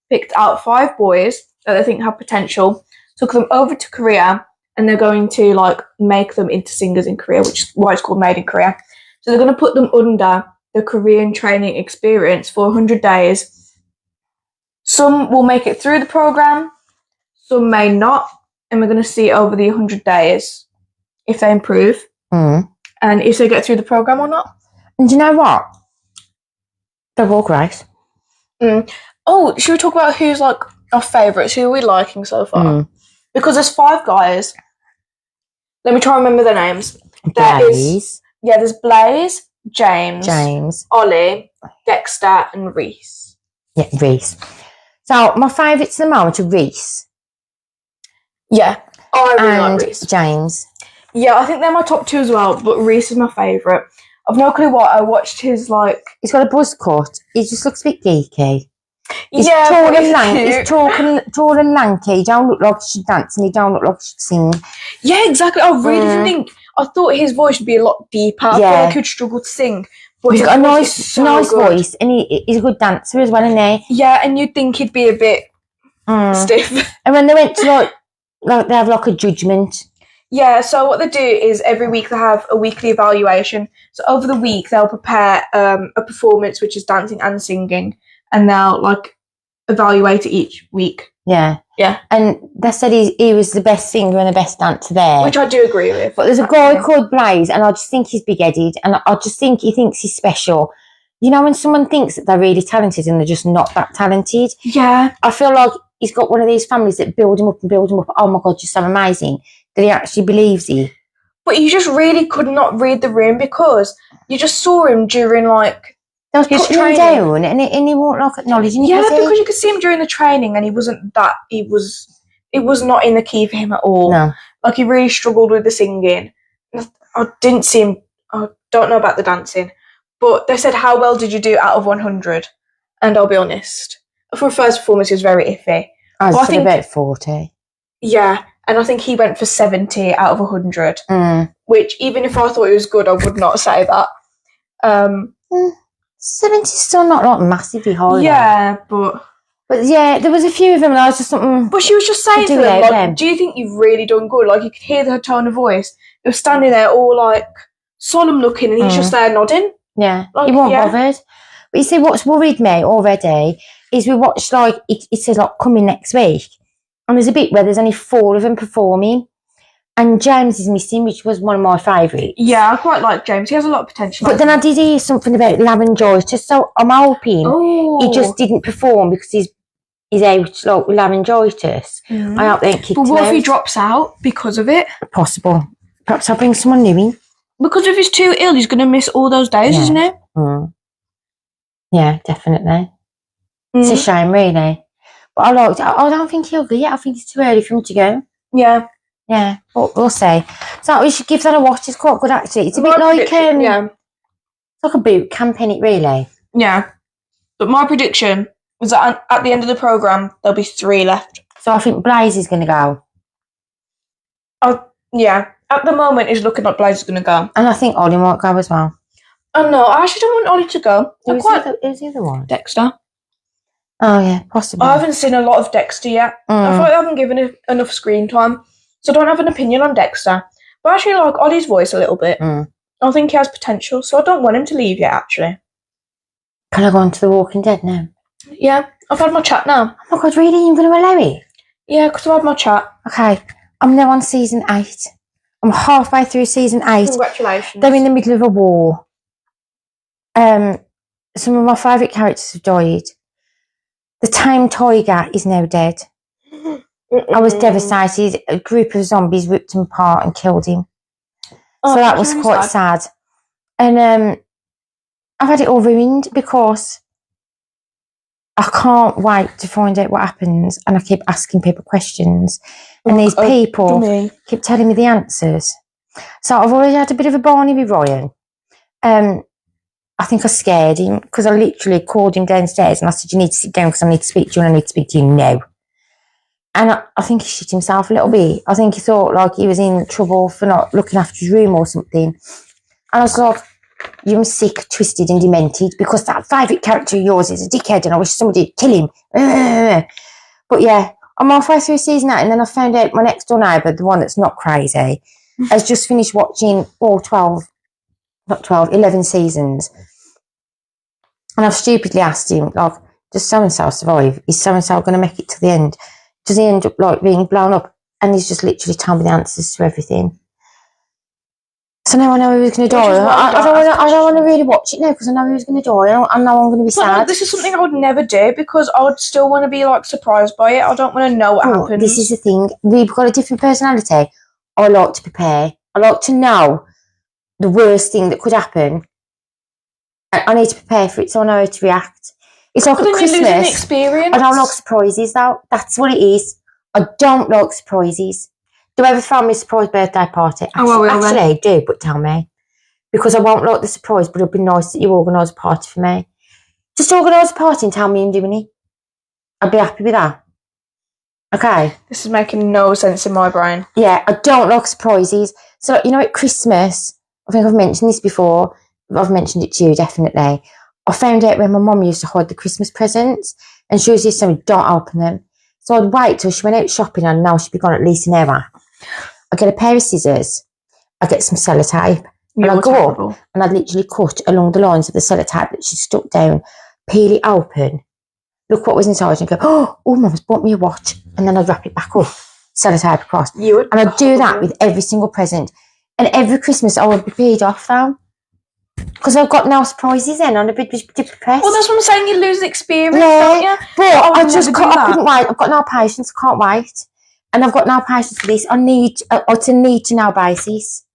picked out 5 boys that they think have potential, took them over to Korea, and they're going to like make them into singers in Korea, which is why it's called Made in Korea. So they're going to put them under the Korean training experience for 100 days. Some will make it through the program, some may not, and we're going to see over the 100 days if they improve and if they get through the program or not. And do you know what? They're all great. Oh, should we talk about who's like our favourites? Who are we liking so far? Because there's 5 guys. Let me try and remember their names. Blaze. There's Blaze, James, Ollie, Dexter, and Reese. Yeah, Reese. So my favourites at the moment are Reese. Yeah, I really like Reese. James. Yeah, I think they're my top 2 as well, but Reese is my favourite. I've no clue why. I watched his like. He's got a buzz cut. He just looks a bit geeky. He's yeah, tall and lanky. He's tall and lanky. He don't look like he should dance, and he don't look like he should sing. Yeah, exactly. I really didn't think. I thought his voice would be a lot deeper. I feel like he'd struggle to sing. But he's got a nice voice, and he's a good dancer as well, isn't he? Yeah, and you'd think he'd be a bit stiff. And when they went to like they have like a judgment. Yeah, so what they do is every week they have a weekly evaluation. So over the week they'll prepare a performance which is dancing and singing, and they'll like evaluate it each week. Yeah. And they said he was the best singer and the best dancer there, which I do agree with. But there's a guy called Blaze, and I just think he's big-headed, and I just think he thinks he's special. You know, when someone thinks that they're really talented and they're just not that talented. Yeah. I feel like he's got one of these families that build him up and build him up. Oh my God, you're so amazing. That he actually believes he. But you just really could not read the room because you just saw him during like his training down, and he won't like acknowledging. Yeah, because you could see him during the training, and he wasn't that. It was not in the key for him at all. No, like he really struggled with the singing. I didn't see him. I don't know about the dancing, but they said, "How well did you do out of 100?" And I'll be honest, for a first performance, he was very iffy. I think about 40. Yeah. And I think he went for 70 out of 100, which even if I thought it was good, I would not say that. 70's still not like massively high. Yeah, but yeah, there was a few of them, and I was just something. But she was just saying to them, like, "Do you think you've really done good?" Like you could hear her tone of voice. They were standing there all like solemn looking, and he's just there nodding. Yeah, like, he wasn't bothered. But you see, what's worried me already is we watched like it says like coming next week. And there's a bit where there's only 4 of them performing. And James is missing, which was one of my favourites. Yeah, I quite like James. He has a lot of potential. But then I did hear something about laryngitis, so I'm hoping he just didn't perform because he's out like, with laryngitis. I hope they ain't kicked him out. But what if he drops out because of it? Possible. Perhaps I'll bring someone new in. Because if he's too ill, he's going to miss all those days, isn't he? Yeah, definitely. It's a shame, really. But I don't think he'll go yet. I think it's too early for him to go. Yeah. Yeah, but we'll see. So we should give that a watch. It's quite good, actually. It's a bit like it's like a boot camp, innit, really? Yeah. But my prediction was that at the end of the programme, there'll be 3 left. So I think Blaze is going to go. Yeah. At the moment, it's looking like Blaze is going to go. And I think Ollie might go as well. Oh, no. I actually don't want Ollie to go. Who's the other one? Dexter. Oh, yeah, possibly. I haven't seen a lot of Dexter yet. I feel like I haven't given it enough screen time. So I don't have an opinion on Dexter. But I actually like Ollie's voice a little bit. I think he has potential, so I don't want him to leave yet, actually. Can I go on to The Walking Dead now? Yeah, I've had my chat now. Oh, my God, really? You're going to allow it? Yeah, because I've had my chat. Okay, I'm now on season 8. I'm halfway through season 8. Congratulations. They're in the middle of a war. Some of my favourite characters have died. The tame tiger is now dead. I was devastated. A group of zombies ripped him apart and killed him. So that was quite sad. And I've had it all ruined because I can't wait to find out what happens. And I keep asking people questions. And these people keep telling me the answers. So I've already had a bit of a Barney with Ryan. I think I scared him because I literally called him downstairs and I said, you need to sit down because I need to speak to you and I need to speak to you now. And I think he shit himself a little bit. I think he thought like he was in trouble for not looking after his room or something. And I was like, you're sick, twisted and demented because that favourite character of yours is a dickhead and I wish somebody would kill him. But yeah, I'm halfway through season 8 and then I found out my next door neighbour, the one that's not crazy, has just finished watching all 11 seasons. And I've stupidly asked him, like, does so-and-so survive? Is so-and-so going to make it to the end? Does he end up, like, being blown up? And he's just literally told me the answers to everything. So now I know he was going to die. I don't want to really watch it now because I know he was going to die. I know I'm going to be sad. This is something I would never do because I would still want to be, like, surprised by it. I don't want to know what happens. This is the thing. We've got a different personality. I like to prepare. I like to know the worst thing that could happen. I need to prepare for it so I know how to react. It's like at Christmas. The experience. I don't like surprises though. That's what it is. I don't like surprises. Do you ever throw me a surprise birthday party? Actually, I do, but tell me. Because I won't like the surprise, but it'd be nice that you organise a party for me. Just organise a party and tell me I'm doing it. I'd be happy with that. Okay? This is making no sense in my brain. Yeah, I don't like surprises. So, you know, at Christmas, I think I've mentioned this before. I've mentioned it to you, definitely. I found out when my mum used to hide the Christmas presents and she was just saying, don't open them. So I'd wait till she went out shopping and now she'd be gone at least an hour. I get a pair of scissors, I get some sellotape, and I'd go up and I'd literally cut along the lines of the sellotape that she stuck down, peel it open, look what was inside and go, oh, Mum's bought me a watch. And then I'd wrap it back up, sellotape across. And I'd do that with every single present. And every Christmas I would be paid off now. Because I've got no surprises then, I'm a bit depressed. Well, that's what I'm saying, you lose experience, yeah, don't you? But I couldn't wait. I've got no patience, I can't wait. And I've got no patience for this. It's a need-to-know basis.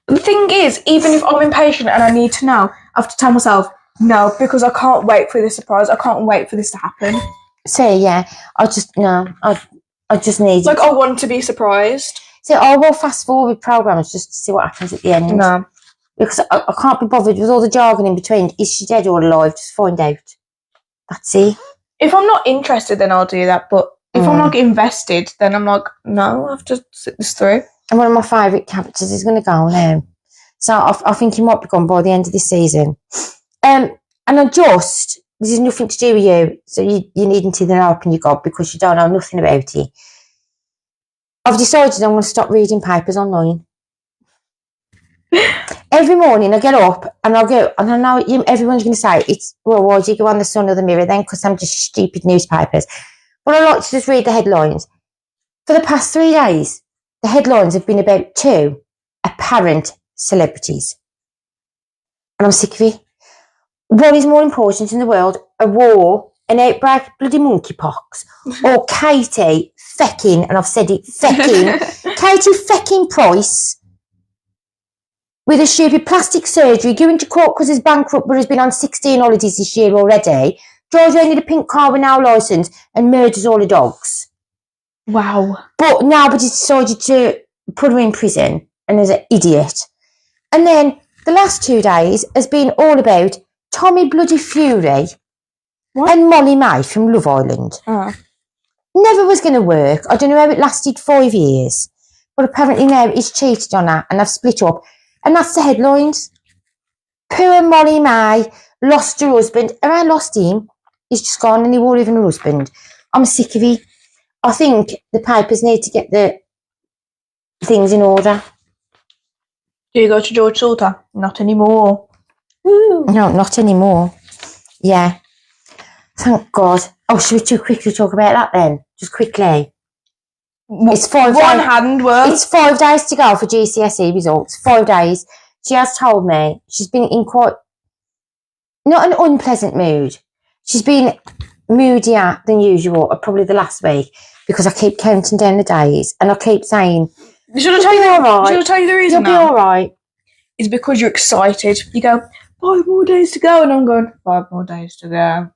The thing is, even if I'm impatient and I need to know, I have to tell myself, no, because I can't wait for this surprise, I can't wait for this to happen. So, yeah, I just need... Like, I want to be surprised. So, I will fast-forward programmes just to see what happens at the end. No. Because I can't be bothered with all the jargon in between. Is she dead or alive? Just find out. That's it. If I'm not interested, then I'll do that. But if I'm not invested, then I'm like, no, I have to sit this through. And one of my favourite characters is going to go now. So I think he might be gone by the end of this season. And this is nothing to do with you. So you needn't even open your gob because you don't know nothing about it. I've decided I'm going to stop reading papers online. Every morning I get up and I'll go, and I know everyone's going to say, why do you go on the Sun or the Mirror then? Because I'm just stupid newspapers. But I like to just read the headlines. For the past 3 days, the headlines have been about 2 apparent celebrities. And I'm sick of it. What is more important in the world? A war, an outbreak of bloody monkeypox, or Katie fecking, and I've said it, fecking, Katie fecking Price, with a stupid plastic surgery, going to court because he's bankrupt but has been on 16 holidays this year already, drives around in a pink car with no licence and murders all the dogs. Wow. But nobody decided to put her in prison and as an idiot. And then the last 2 days has been all about Tommy Bloody Fury and Molly May from Love Island. Never was going to work. I don't know how it lasted 5 years. But apparently now he's cheated on her and they've split up. And that's the headlines. Poor Molly May lost her husband. And I lost him. He's just gone and he won't even a husband. I'm sick of it. I think the papers need to get the things in order. Do you go to George Salter? Not anymore. Ooh. No, not anymore. Yeah. Thank God. Oh, should we too quickly talk about that then? Just quickly. It's 5 days. It's 5 days to go for GCSE results. 5 days. She has told me she's been in quite, not an unpleasant mood. She's been moodier than usual, probably the last week, because I keep counting down the days and I keep saying, Should I tell you the reason? You'll be all right. It's because you're excited. You go, 5 more days to go, and I'm going, 5 more days to go.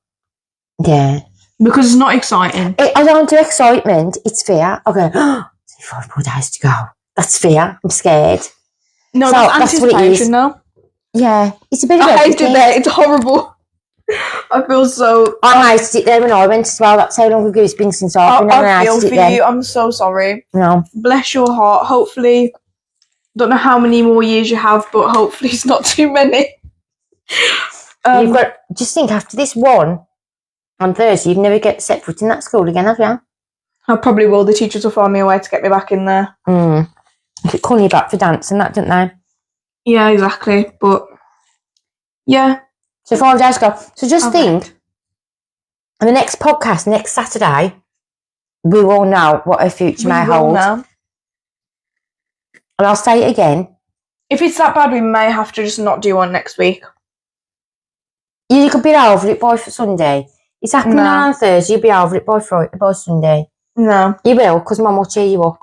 Yeah. Because it's not exciting. I don't do excitement, it's fear. I go, 5 more days to go. That's fear. I'm scared. No, so that's anticipation, though. Yeah, it's a bit of I hate everything. it there. It's horrible. I feel so... I hated it there when I went as well. That's how long ago it's been since I've been. I feel for you. I'm so sorry. No. Bless your heart. Hopefully, don't know how many more years you have, but hopefully it's not too many. You've got, just think, after this one on Thursday, you'd never get set foot in that school again, have you? I probably will. The teachers will find me a way to get me back in there. They call you back for dance and that, don't they? Yeah, exactly. But, yeah. So 5 days ago. So just think, on the next podcast, next Saturday, we will know what our future may hold. Know. And I'll say it again. If it's that bad, we may have to just not do one next week. You could be over it by Sunday. It's happening on Thursday. You'll be over it by Sunday. No. You will, because Mum will cheer you up.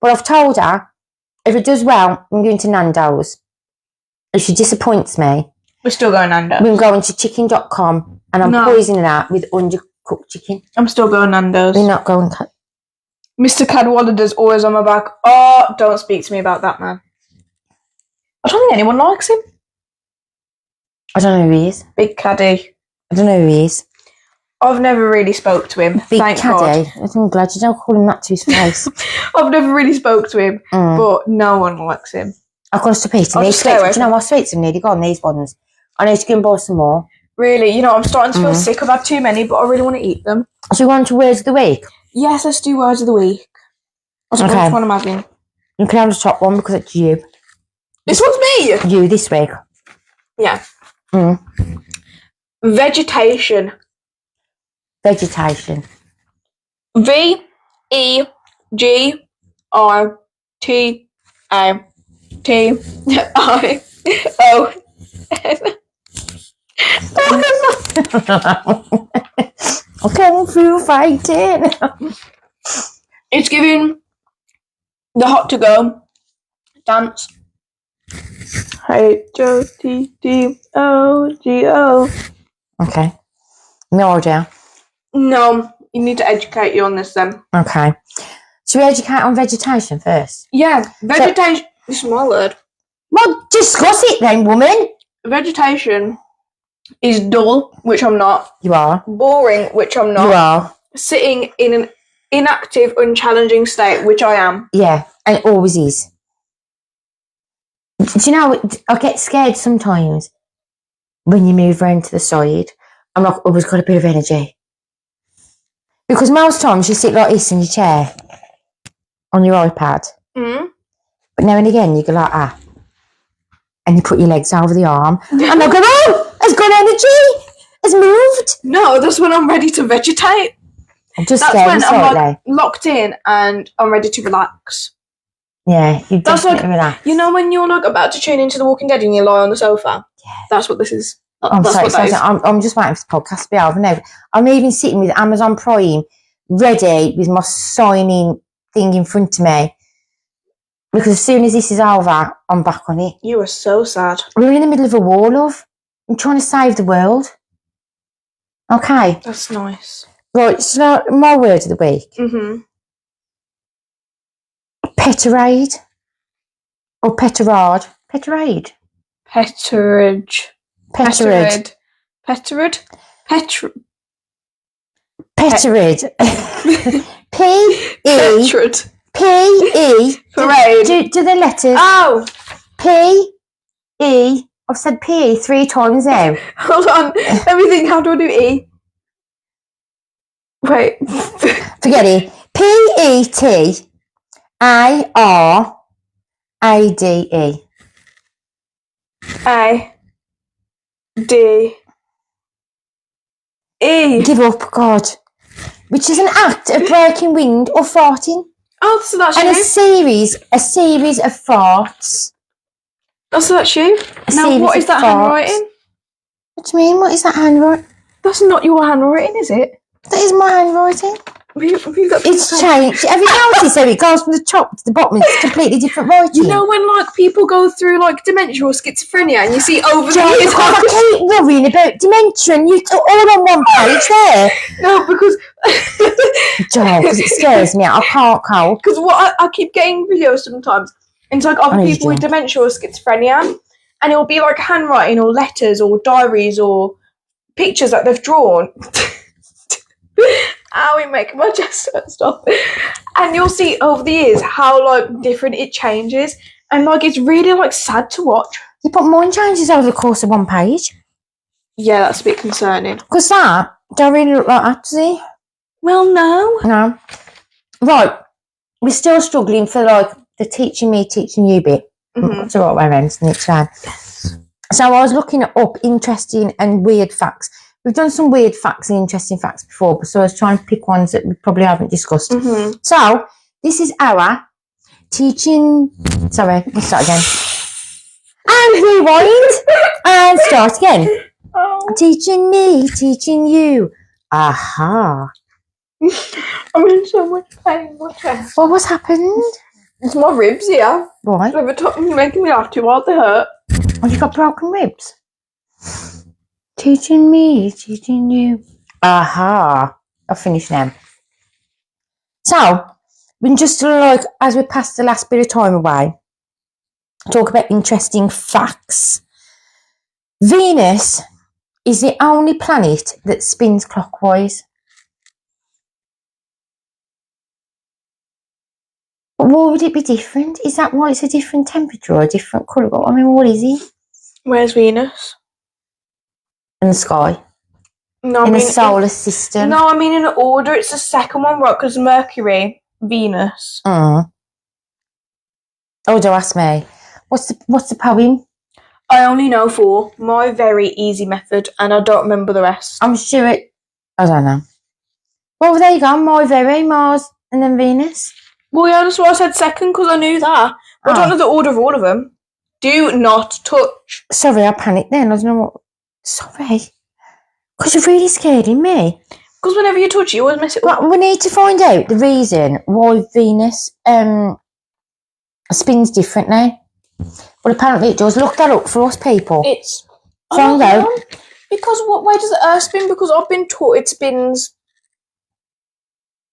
But I've told her, if it does well, I'm going to Nando's. If she disappoints me, we're still going Nando's. We're going to chicken.com and I'm poisoning her with undercooked chicken. I'm still going Nando's. We're not going... Mr. Cadwallader's always on my back. Oh, don't speak to me about that man. I don't think anyone likes him. I don't know who he is. Big Caddy. I don't know who he is. I've never really spoke to him. Big Thank Caddy. God. I'm glad you don't call him that to his face. I've never really spoke to him, but no one likes him. I've got to stop eating these sweets. Do you know my sweets have nearly gone, these ones? I need to go and buy some more. Really? You know, I'm starting to feel sick. I've had too many, but I really want to eat them. So you want to words of the week? Yes, let's do words of the week. Which one am I having? You can have the top one because it's you. This one's me? You this week. Yeah. Vegetation. Vegetation. VEGITATION. Kung Fu fighting. It's giving the hot to go dance. HOTTOGO. Okay. No idea. No, you need to educate you on this then. Okay. Should we educate on vegetation first? Yeah, vegetation. This is my word. Well, discuss it then, woman. Vegetation is dull, which I'm not. You are. Boring, which I'm not. You are. Sitting in an inactive, unchallenging state, which I am. Yeah, and it always is. Do you know, I get scared sometimes when you move around to the side. I'm not always got a bit of energy. Because most times you sit like this in your chair on your iPad. But now and again you go like and you put your legs over the arm and I go, oh, has got energy, has moved. No, that's when I'm ready to vegetate. I'm just that's scared when slightly. I'm like locked in and I'm ready to relax. Yeah, you definitely like, relax. You know when you're like about to tune into The Walking Dead and you lie on the sofa? Yeah. That's what this is. I'm so excited. I'm just waiting for the podcast to be over now. I'm even sitting with Amazon Prime ready with my signing thing in front of me. Because as soon as this is over, I'm back on it. You are so sad. We're in the middle of a war, love. I'm trying to save the world. Okay. That's nice. Right, so my word of the week. Peterade. Or Peterade. Peterade. Petterage. Petterade. Petterade. Petterade. Petterade. P-E. Parade. Do the letters. Oh. P-E. I've said P 3 times now. Hold on. Let me think. How do I do E? Wait. Forget it. P-E-T-A-R-A-D-E. A-D-E. Give up, God. Which is an act of breaking wind or farting. Oh, so that's and you. a series of farts. Oh, so that's you. Now, what is that handwriting? What do you mean? What is that handwriting? That's not your handwriting, is it? That is my handwriting. Have you got it's changed. Have you noticed how it goes from the top to the bottom? It's completely different writing. You know when like people go through like dementia or schizophrenia and you see over the years. I keep worrying about dementia and you're all on one page there. No, because because it scares me. I can't cope. Because what I keep getting videos sometimes. It's like other people with dementia or schizophrenia, and it'll be like handwriting or letters or diaries or pictures that they've drawn. Ow, it making my chest hurt, stop. And you'll see over the years how like different it changes, and like it's really like sad to watch. Yeah, but mine changes over the course of one page. Yeah, that's a bit concerning. Because that don't really look like that, does it? Well, no. No. Right. We're still struggling for like the teaching me, teaching you bit. It's the right way around, isn't it, Chad? So I was looking up interesting and weird facts. We've done some weird facts and interesting facts before, so I was trying to pick ones that we probably haven't discussed. So this is our teaching. Sorry, let's start again. And rewind and start again. Oh. Teaching me, teaching you. Aha. I'm in so much pain in my chest. What was happened? It's my ribs here. Why? Every time you're making me laugh too hard, they hurt. Have you got broken ribs? Teaching me, teaching you. Aha. I'll finish now. So, we just like, as we pass the last bit of time away, talk about interesting facts. Venus is the only planet that spins clockwise. But why would it be different? Is that why it's a different temperature or a different colour? I mean, what is it? Where's Venus? In the sky. No, in the solar system. No, I mean in order. It's the second one, right? Because Mercury, Venus. Oh, don't ask me. What's the poem? I only know 4. My very easy method, and I don't remember the rest. I'm sure it. I don't know. Well, there you go. My very, Mars, and then Venus. Well, yeah, that's why I said second, because I knew that. But I don't know the order of all of them. Do not touch. Sorry, I panicked then. I don't know what. Sorry. Because you're really scaring me. Because whenever you touch it, you always mess it up. Well, we need to find out the reason why Venus spins differently. But apparently it does. Look that up for us people. It's... Find out. Because what way does the Earth spin? Because I've been taught it spins...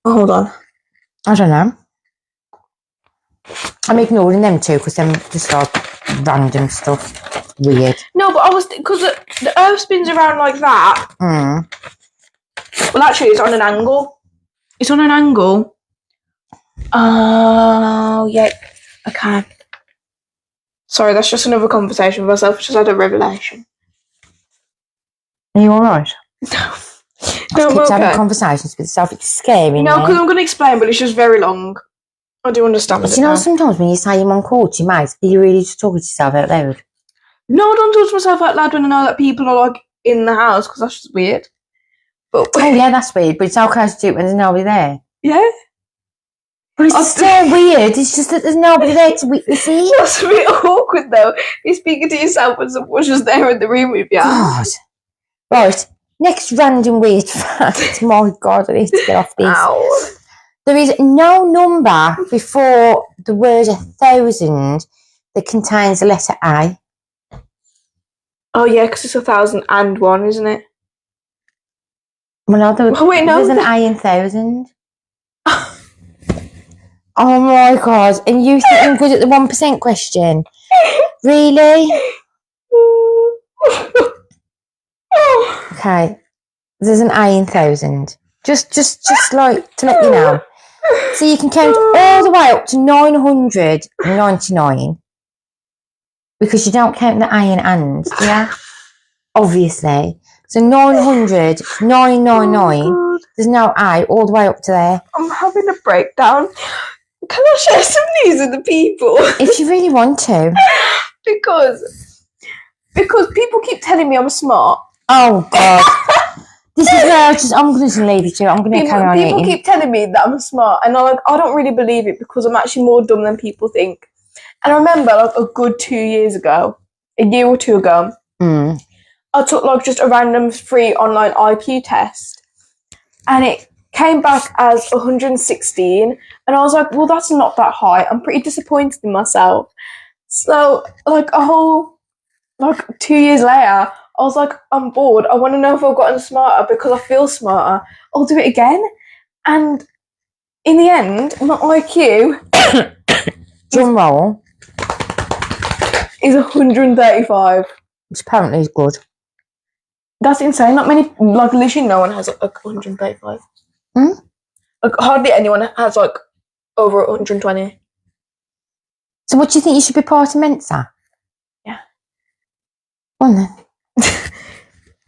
Oh, hold on. I don't know. I'm ignoring them too because them just like random stuff. Weird. No, but I was... Because the Earth spins around like that. Well, actually, it's on an angle. It's on an angle. Oh, yeah. Okay. Sorry, that's just another conversation with myself. I just had a revelation. Are you alright? No. No, keep having conversations with yourself. It's scary. No, because I'm going to explain, but it's just very long. I do understand it. You know, sometimes when you say your mum called to your mates, are you really just talking to yourself out loud? No, I don't talk to myself out loud when I know that people are like in the house, because that's just weird. But oh yeah, that's weird. But it's okay to do it when there's nobody there. Yeah. But it's still weird. It's just that there's nobody there to witness it. That's a bit awkward though. You're speaking to yourself when someone's just there in the room with you. God. Right. Next random weird fact. My God, I need to get off this. Ow. There is no number before the word 1,000 that contains the letter A. Oh yeah, because it's 1,001, isn't it? Well, no, there's an A in 1,000. Oh my God. And you think I'm good at the 1% question? Really? Okay. There's an A in 1,000. Just like to let you know. So you can count all the way up to 999 because you don't count the A in and, yeah? Obviously. So 900, 999, there's no A all the way up to there. I'm having a breakdown. Can I share some news with the people? If you really want to. because people keep telling me I'm smart. Oh God. This is where I'm going to leave you to. I'm going to carry on People eating. keep telling me that I'm smart, and I don't really believe it because I'm actually more dumb than people think. And I remember like a good 2 years ago, a year or two ago, I took like just a random free online IQ test, and it came back as 116, and I was like, well, that's not that high. I'm pretty disappointed in myself. So like 2 years later, I was like, I'm bored. I want to know if I've gotten smarter because I feel smarter. I'll do it again. And in the end, my IQ drum roll is 135. Which apparently is good. That's insane. Not many, like literally no one has like 135. Hmm? Like hardly anyone has like over 120. So what do you think you should be part of Mensa? Yeah. Go on then.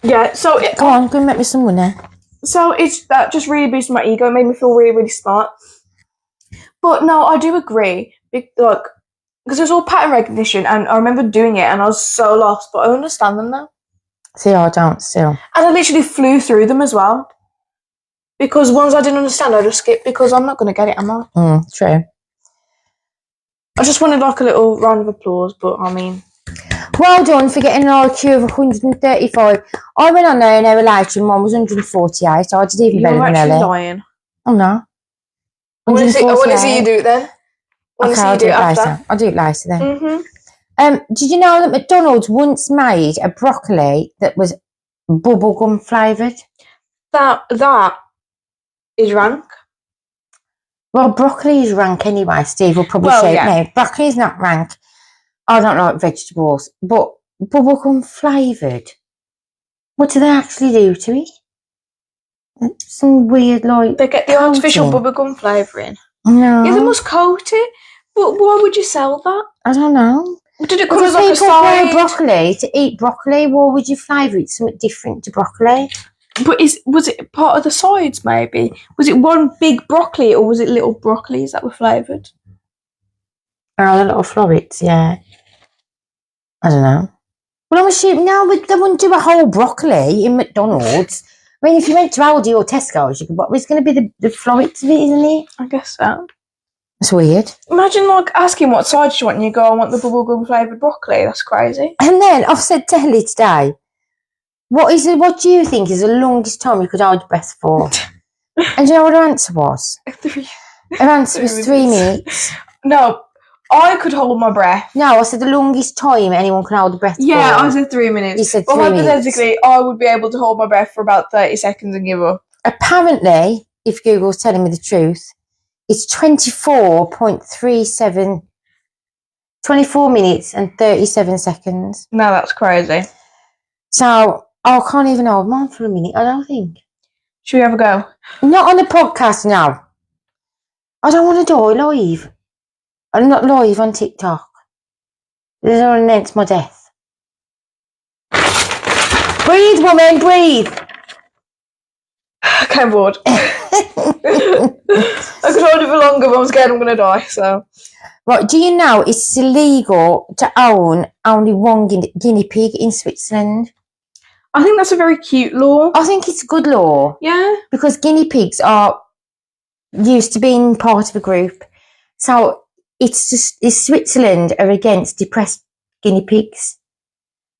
Yeah, so Go on, go and make me some money. So that just really boosted my ego. It made me feel really, really smart. But no, I do agree. Like, because it was all pattern recognition, and I remember doing it, and I was so lost. But I understand them now. See, I don't still. And I literally flew through them as well. Because ones I didn't understand, I just skipped because I'm not going to get it, am I? True. I just wanted like a little round of applause, but I mean... Well done for getting an IQ of 135. I went on there an hour later and mine was 148, so I did even better than Ellie. Dying. Oh no. I want to see you do it then. Okay, I'll do it later. I'll do it later then. Mm-hmm. Did you know that McDonald's once made a broccoli that was bubblegum flavoured? That is rank. Well, broccoli is rank anyway. Steve will probably say it now. Broccoli is not rank. I don't like vegetables, but bubblegum flavoured. What do they actually do to it? Some weird they get the artificial bubblegum flavouring. No. Yeah, they must coat it. But why would you sell that? I don't know. Did it come as like a side? Broccoli to eat broccoli. Why would you flavour it something different to broccoli? But was it part of the sides? Maybe was it one big broccoli, or was it little broccolis that were flavoured? Oh, the little florets, yeah. I don't know. Well, I'm assuming now they wouldn't do a whole broccoli in McDonald's. I mean, if you went to Aldi or Tesco's, it's going to be the florets of it, isn't it? I guess so. That's weird. Imagine like asking what sides you want and you go, I want the bubblegum flavoured broccoli. That's crazy. And then I've said to Ellie today, what do you think is the longest time you could hold your breath for? And do you know what her answer was? Her answer was 3 minutes. No, I could hold my breath. No, I said the longest time anyone can hold their breath for. Yeah, I said 3 minutes. You said 3 minutes. Hypothetically, I would be able to hold my breath for about 30 seconds and give up. Apparently, if Google's telling me the truth, it's 24 minutes and 37 seconds. No, that's crazy. So, I can't even hold mine for a minute, I don't think. Should we have a go? Not on the podcast now. I don't want to die live. I'm not live on TikTok. This will announce my death. Breathe, woman, breathe. Okay, I'm bored. I could hold it for longer, but I'm scared I'm going to die, so... Right, do you know it's illegal to own only one guinea pig in Switzerland? I think that's a very cute law. I think it's a good law. Yeah. Because guinea pigs are used to being part of a group. So Switzerland are against depressed guinea pigs.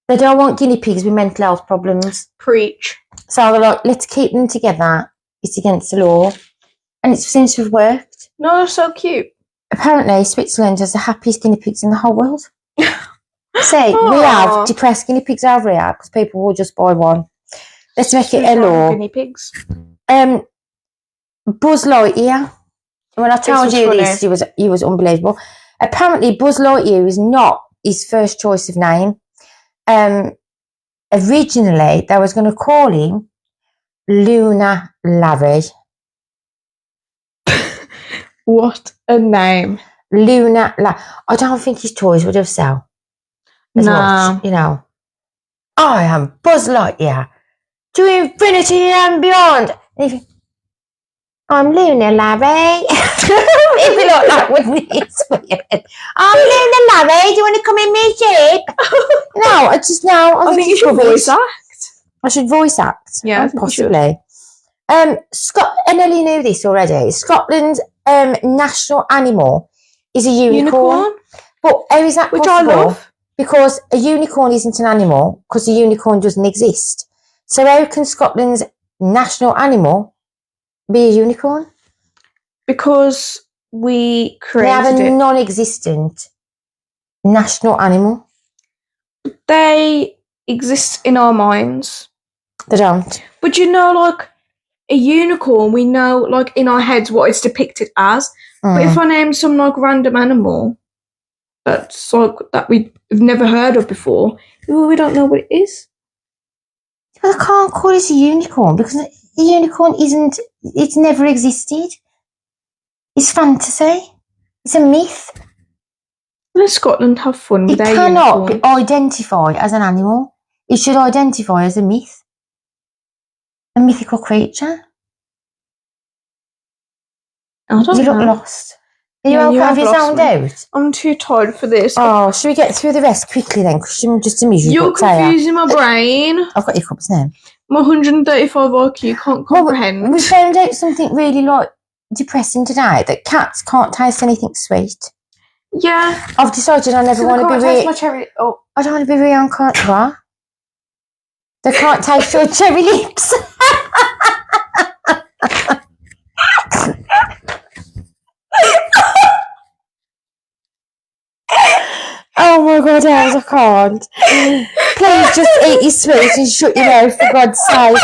They don't want guinea pigs with mental health problems. Preach. So they're like, let's keep them together. It's against the law. And it seems to have worked. No, they're so cute. Apparently, Switzerland has the happiest guinea pigs in the whole world. Say, we have depressed guinea pigs over here because people will just buy one. Let's make it a law. Guinea pigs. Buzz Lightyear. When I told you this, he was unbelievable. Apparently, Buzz Lightyear is not his first choice of name. Originally, they was going to call him Luna Larry. What a name. Luna Larry. I don't think his toys would have sold as much, you know. I am Buzz Lightyear to infinity and beyond. And if I'm Luna Larry. It'd be like that, wouldn't it? It's weird. I'm Luna Larry. Do you want to come in my ship? No, I think you should voice act. I should voice act. Yeah, possibly. And Ellie knew this already. Scotland's national animal is a unicorn. But how is that possible? Which I love. Because a unicorn isn't an animal, because a unicorn doesn't exist. So how can Scotland's national animal be a unicorn? Because we created They have a non-existent national animal. They exist in our minds. They don't. But you know, like, a unicorn, we know, like, in our heads what it's depicted as. But if I name some, like, random animal, that's like that we've never heard of before. We don't know what it is. But I can't call it a unicorn because a unicorn isn't. It's never existed. It's fantasy. It's a myth. Let Scotland have fun with It their cannot unicorn. be identified as an animal. It should identify as a myth. A mythical creature. I don't You look know. lost. Are you Yeah, you okay? have Have you lost sound me. out? I'm too tired for this. Oh, should we get through the rest quickly then? Because I'm just a miserable You're tired. confusing my brain. I've got hiccups now. My 135 IQ can't comprehend. We found out something really depressing today, that cats can't taste anything sweet. Yeah. I've decided I never want to be taste my cherry. Oh. I don't want to be reincarnated. What? They can't taste your cherry lips. Oh my God, Els, I can't. Please just eat your sweet and shut your mouth, for God's sake.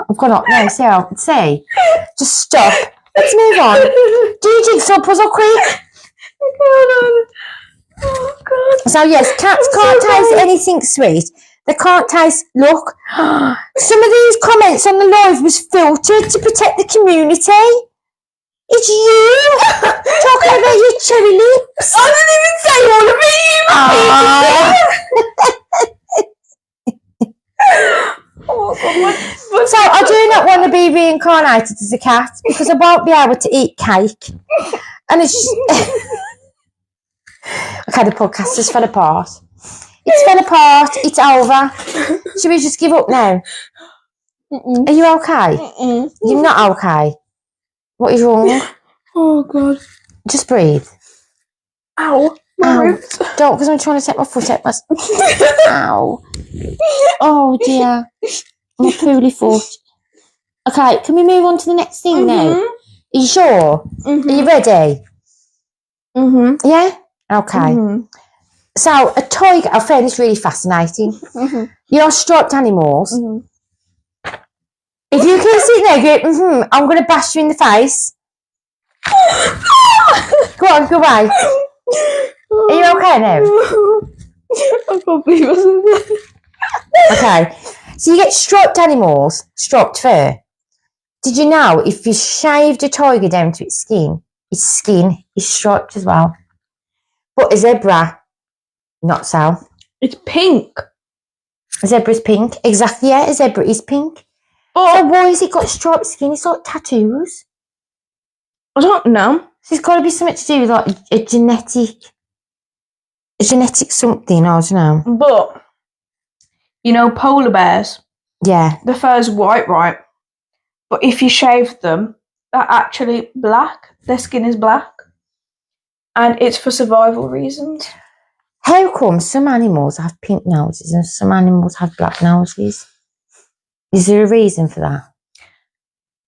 I've gone up now, see? Just stop. Let's move on. Do your jigsaw puzzle quick. Oh God. So yes, cats can't taste anything sweet. They can't taste, look. Some of these comments on the live was filtered to protect the community. It's you talking about your cherry lips. I didn't even say all of it. Oh God. So I do not want to be reincarnated as a cat because I won't be able to eat cake. And it's just... Okay, the podcast just fell apart. It's fell apart. It's over. Should we just give up now? Are you okay? You're not okay. What is wrong? Oh God. Just breathe. Ow. My ribs. Don't, because I'm trying to take my foot out. Ow. Oh dear. My poorly foot. Okay, can we move on to the next thing now? Are you sure? Are you ready? Yeah? Okay. So, a tiger, I found this really fascinating. You know, striped animals. If you can sit there and go, I'm going to bash you in the face. Go on, go away. Are you okay now? I can't believe I said that. Okay. So you get striped animals, striped fur. Did you know if you shaved a tiger down to its skin is striped as well? But a zebra, not so. It's pink. A zebra's pink. Exactly, yeah, a zebra is pink. So why has it got striped skin? It's like tattoos. I don't know. So it's got to be something to do with like a genetic something, I don't know. But, you know, polar bears, Yeah. the fur's white, right? But if you shave them, they're actually black. Their skin is black. And it's for survival reasons. How come some animals have pink noses and some animals have black noses? Is there a reason for that?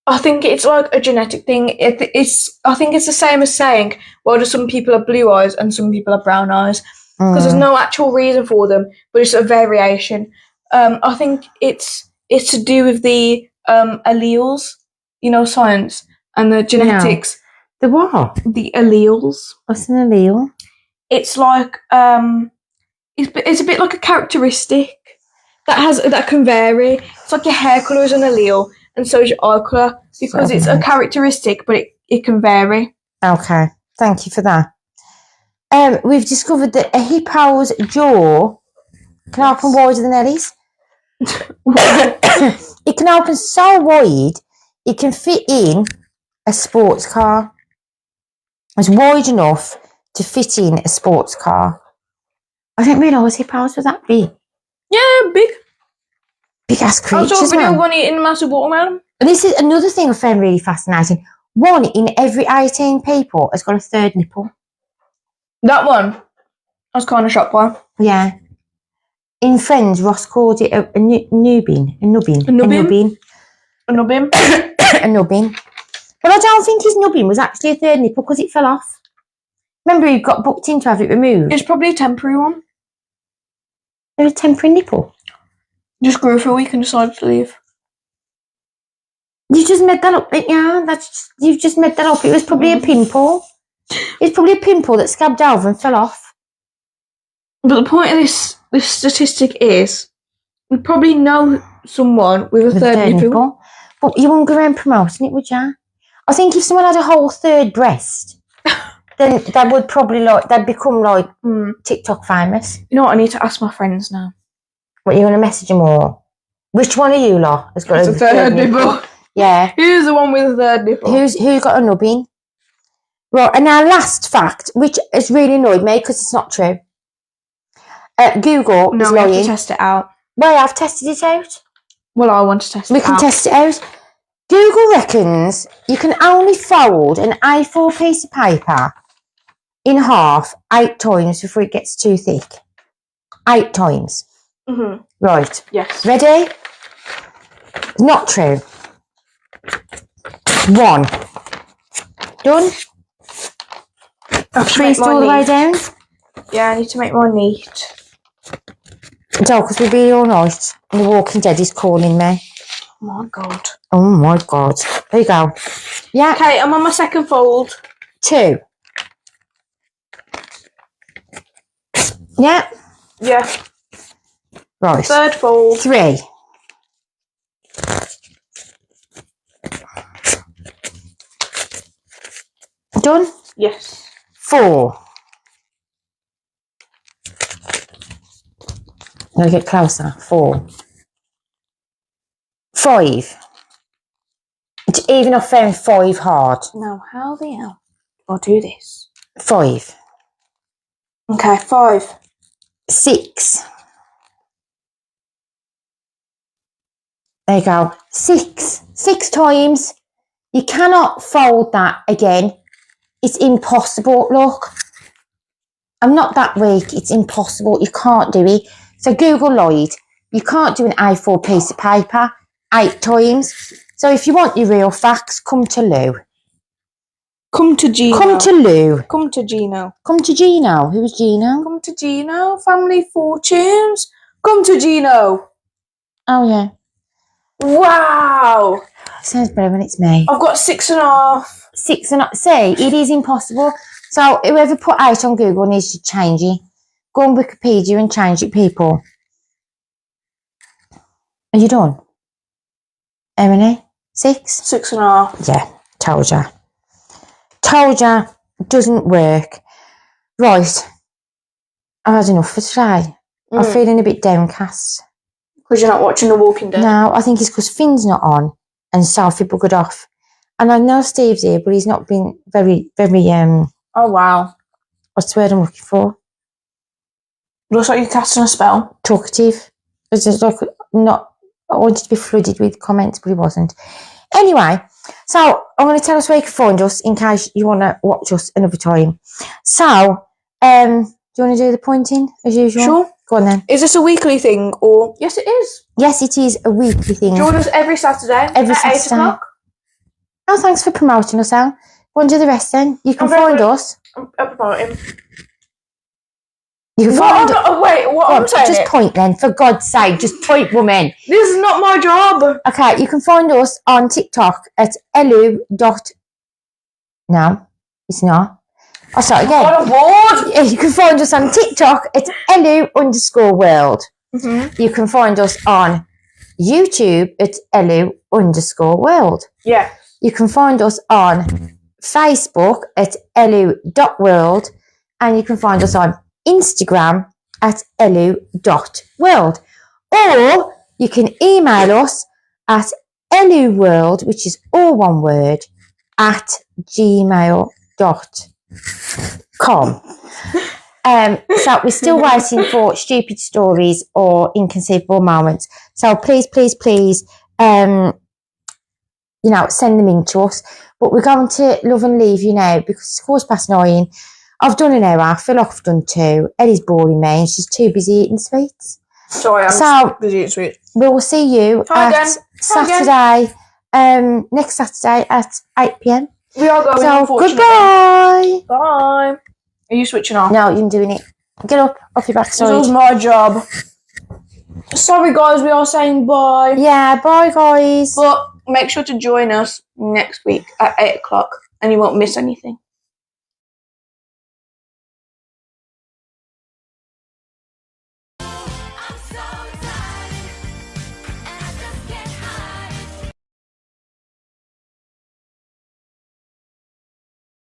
I think it's like a genetic thing. I think it's the same as saying, well, do some people have blue eyes and some people have brown eyes? Because there's no actual reason for them, but it's a variation. I think it's to do with the alleles, you know, science and the genetics. The what? The alleles. What's an allele? It's like it's a bit like a characteristic that can vary. It's like your hair colour is an allele, and so is your eye colour, because it's a characteristic, but it can vary. Okay, thank you for that. We've discovered that a hippo's jaw can open wider than Ellie's. It can open so wide it can fit in a sports car. It's wide enough to fit in a sports car. I didn't realise hippos were that big. Yeah, big. Big ass creatures. I saw a video of man. one eating a massive watermelon. And this is another thing I found really fascinating. 1 in every 18 people has got a third nipple. That one, I was kind of shocked by. Yeah. In Friends, Ross called it a nubbin. A nubbin. But I don't think his nubbin was actually a third nipple because it fell off. Remember, he got booked in to have it removed. It's probably a temporary one. It was a temporary nipple. Just grew for a week and decided to leave. You just made that up, didn't you? You've just made that up. It was probably a pimple. It's probably a pimple that scabbed over and fell off. But the point of this statistic is, we probably know someone with a third nipple. But you wouldn't go around promoting it, would you? I think if someone had a whole third breast, then they would probably they'd become like TikTok famous. You know what? I need to ask my friends now. What, you want to message them all? Which one of you lot has got a third nipple? Yeah. Who's the one with a third nipple? Who's got a nubbin? Right, and our last fact, which has really annoyed me because it's not true. Google is lying. No, we have to test it out. Well, I've tested it out. Well, I want to test it out. We can test it out. Google reckons you can only fold an A4 piece of paper in half 8 times before it gets too thick. 8 times. Mm-hmm. Right. Yes. Ready? Not true. 1. Done? Traced all the way down? Yeah, I need to make mine neat. No, because we'll be all night and the Walking Dead is calling me. Oh my god. Oh my god. There you go. Yeah. Okay, I'm on my second fold. 2. Yeah. Yeah. Right. Third fold. 3. Done? Yes. 4. Now get closer. 4. 5. Even I found 5 hard. Now, how the hell do I do this? 5. Okay, 5. 6. There you go. 6. 6 times. You cannot fold that again. It's impossible. Look. I'm not that weak. It's impossible. You can't do it. So Google lied. You can't do an A4 piece of paper 8 times. So if you want your real facts, come to Lou. Come to Gino. Come to Lou. Come to Gino. Come to Gino. Who's Gino? Come to Gino. Family Fortunes. Come to Gino. Oh, yeah. Wow. Sounds better when it's me. I've got 6.5. 6.5. See, it is impossible. So whoever put 8 on Google needs to change it. Go on Wikipedia and change it, people. Are you done? How many? 6? 6.5. Yeah, told ya. Told ya, doesn't work. Right. I've had enough for today. I'm feeling a bit downcast. Because you're not watching The Walking Dead? No, I think it's because Finn's not on and Sophie buggered off. And I know Steve's here, but he's not been very, Oh, wow. what's the word I'm looking for? Looks like you're casting a spell. Talkative. It's just like I wanted to be flooded with comments, but he wasn't. Anyway, so I'm going to tell us where you can find us in case you want to watch us another time. So, do you want to do the pointing as usual? Sure. Go on then. Is this a weekly thing or? Yes, it is. Yes, it is a weekly thing. Join us every Saturday. Every at Saturday. 8 o'clock. Oh, thanks for promoting us, Al. Go and do the rest then. You can find us. I'm promoting. You can find us. Wait, what I'm saying? Just point then, for God's sake. Just point, woman. This is not my job. Okay, you can find us on TikTok at ellou. No, it's not. I'll start again. What a word! Yeah, you can find us on TikTok at ellou_world. Mm-hmm. You can find us on YouTube at ellou_world. Yeah. You can find us on Facebook at ellou.world. And you can find us on Instagram at ellou.world. Or you can email us at ellou.world, which is all one word, at gmail.com. So we're still waiting for stupid stories or inconceivable moments. So please, send them in to us. But we're going to love and leave you now because it's 9:15. I've done an hour. I feel like I've done 2. Eddie's boring me and she's too busy eating sweets. Sorry, I'm busy eating sweets. We will see you Saturday, next Saturday at 8 p.m. We are going, so unfortunately. Goodbye. Bye. Are you switching off? No, you're doing it. Get up off your backside. This was my job. Sorry, guys, we are saying bye. Yeah, bye, guys. But make sure to join us next week at 8 o'clock and you won't miss anything.